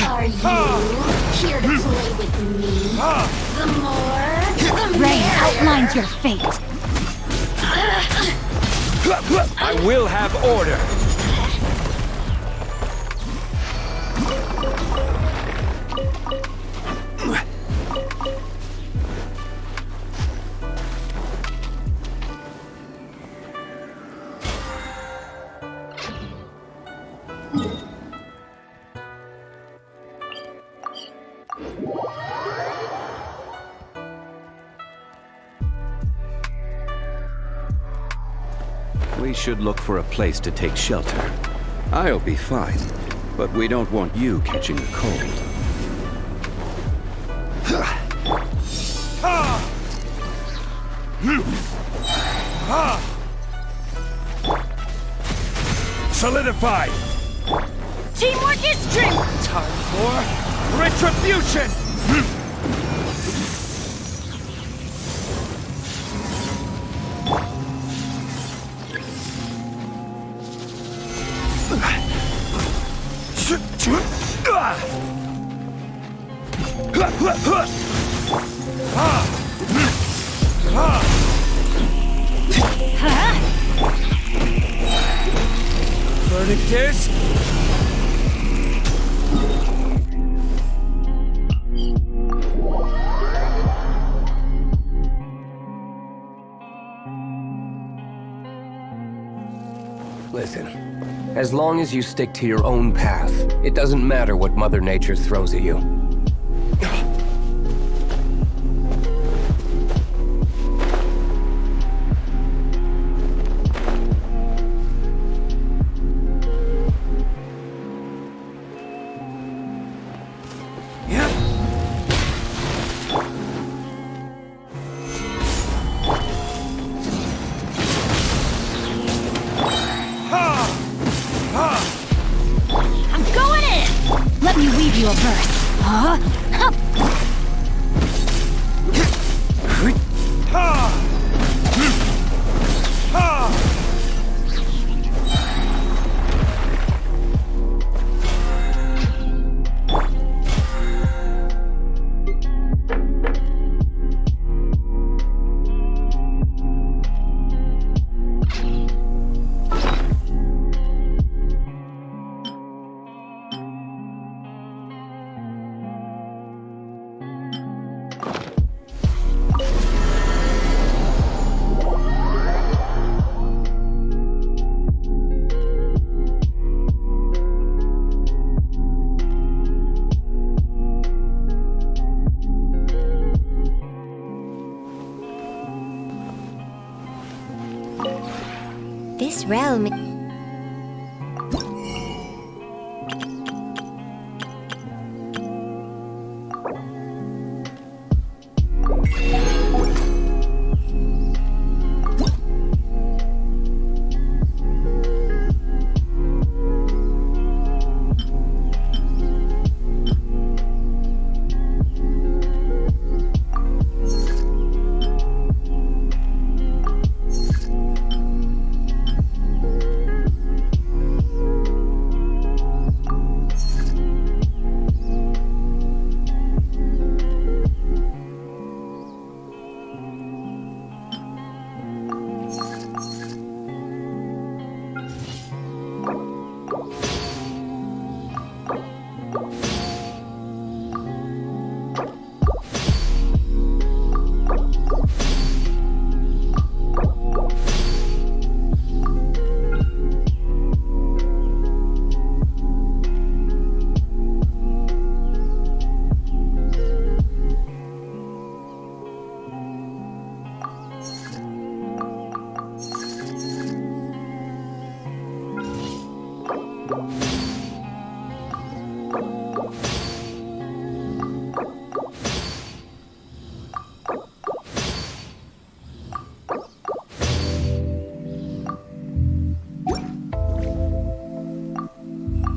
Are you here to play with me? The more... Rain outlines your fate. I will have order. We should look for a place to take shelter. I'll be fine, but we don't want you catching a cold. Solidify! Teamwork is strength! Time for retribution! Verdict is... Listen, as long as you stick to your own path, it doesn't matter what Mother Nature throws at you. leave you a verse. Huh? This realm.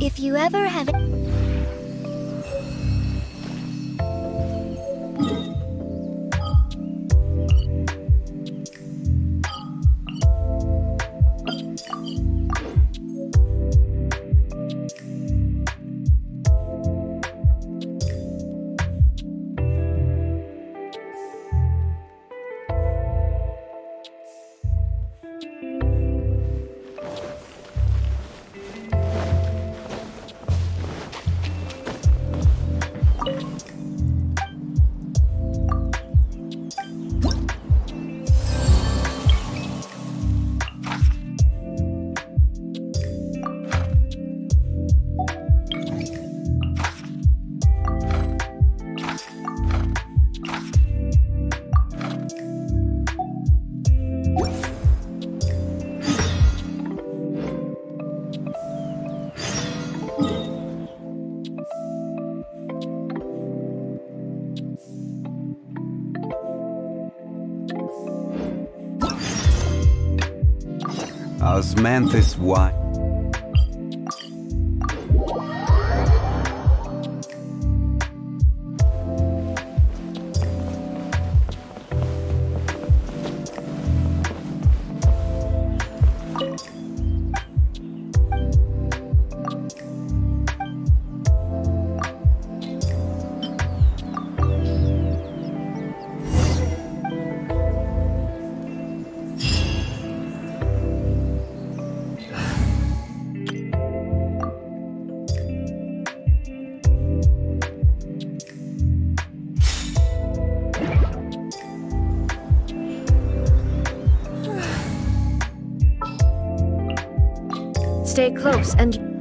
If you ever have Osmanthus what? Stay close and...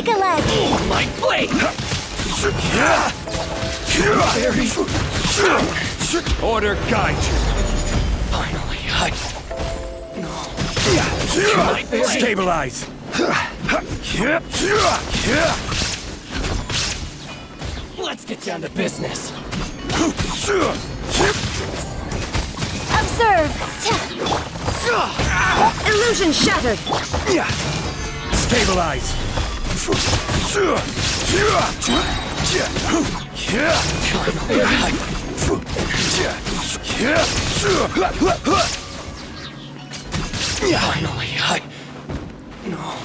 Break a leg! My blade! Order guide you. Finally, Stabilize. let's get down to business. Observe! Illusion shattered! Stabilize. Finally, no.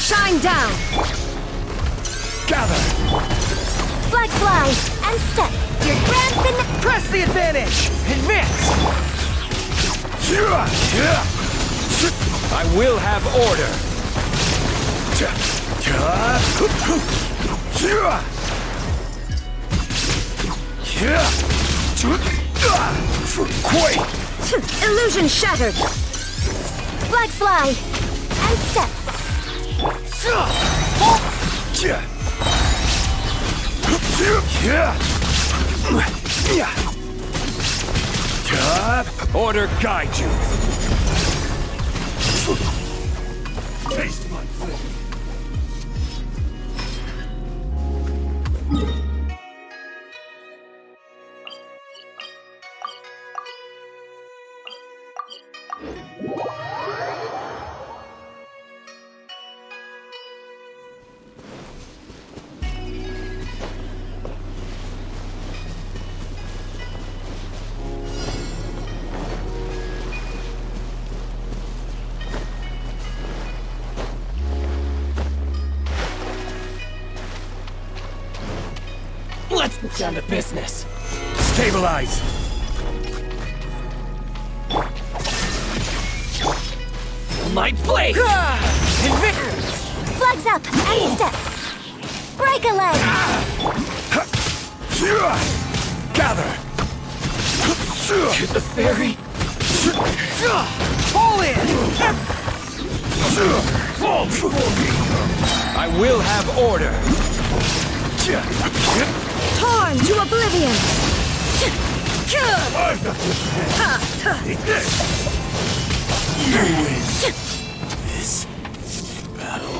Shine down! Gather. Flag fly and step. Your grand fin. Press the advantage! Advance! I will have order. Quake. Illusion shattered! Flag fly and step. Order guide you. Taste my flavor. Let's get down to business. Stabilize. My blade! Flags up and step. Break a leg. Gather. To the fairy! Fall in! Fall before me. I will have order. Torn to oblivion! I've got this. Take this. You win this battle.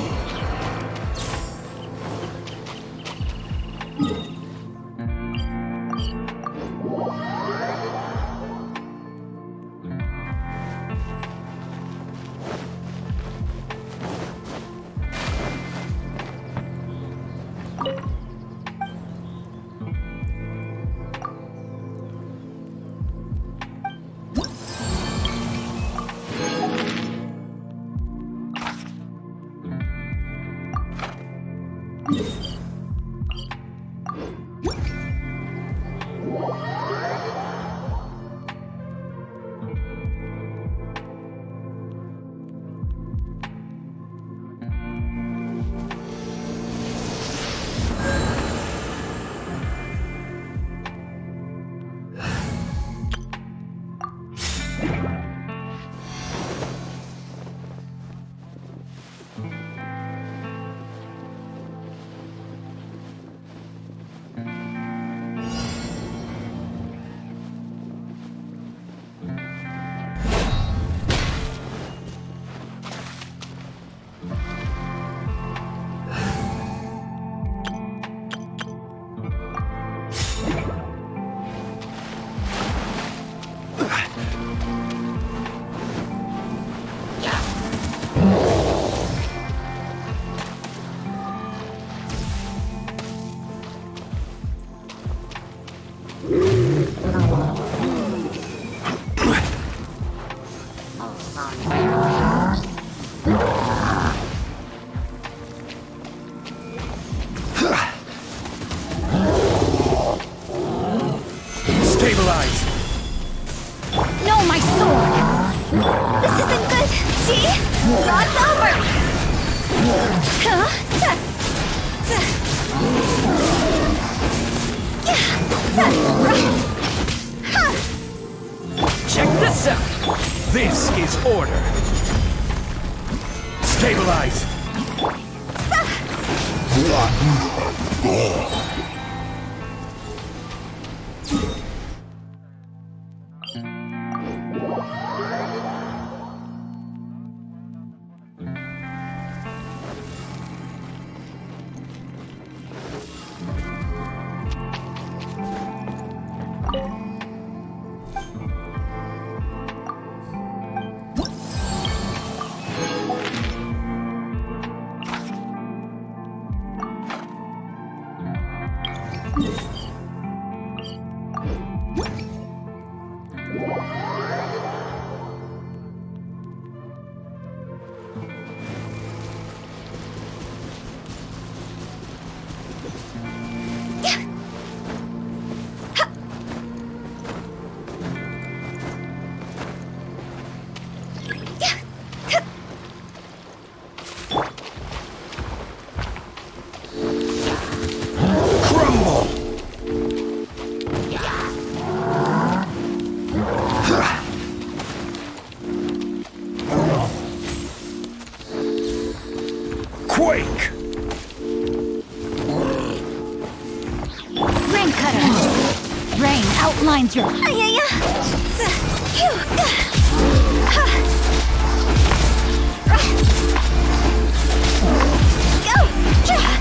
Stabilize! No, my sword! This isn't good. See? Rod's over. Huh? Check this out! This is order! Stabilize! Quake! Rain cutter! Rain outlines your... Go!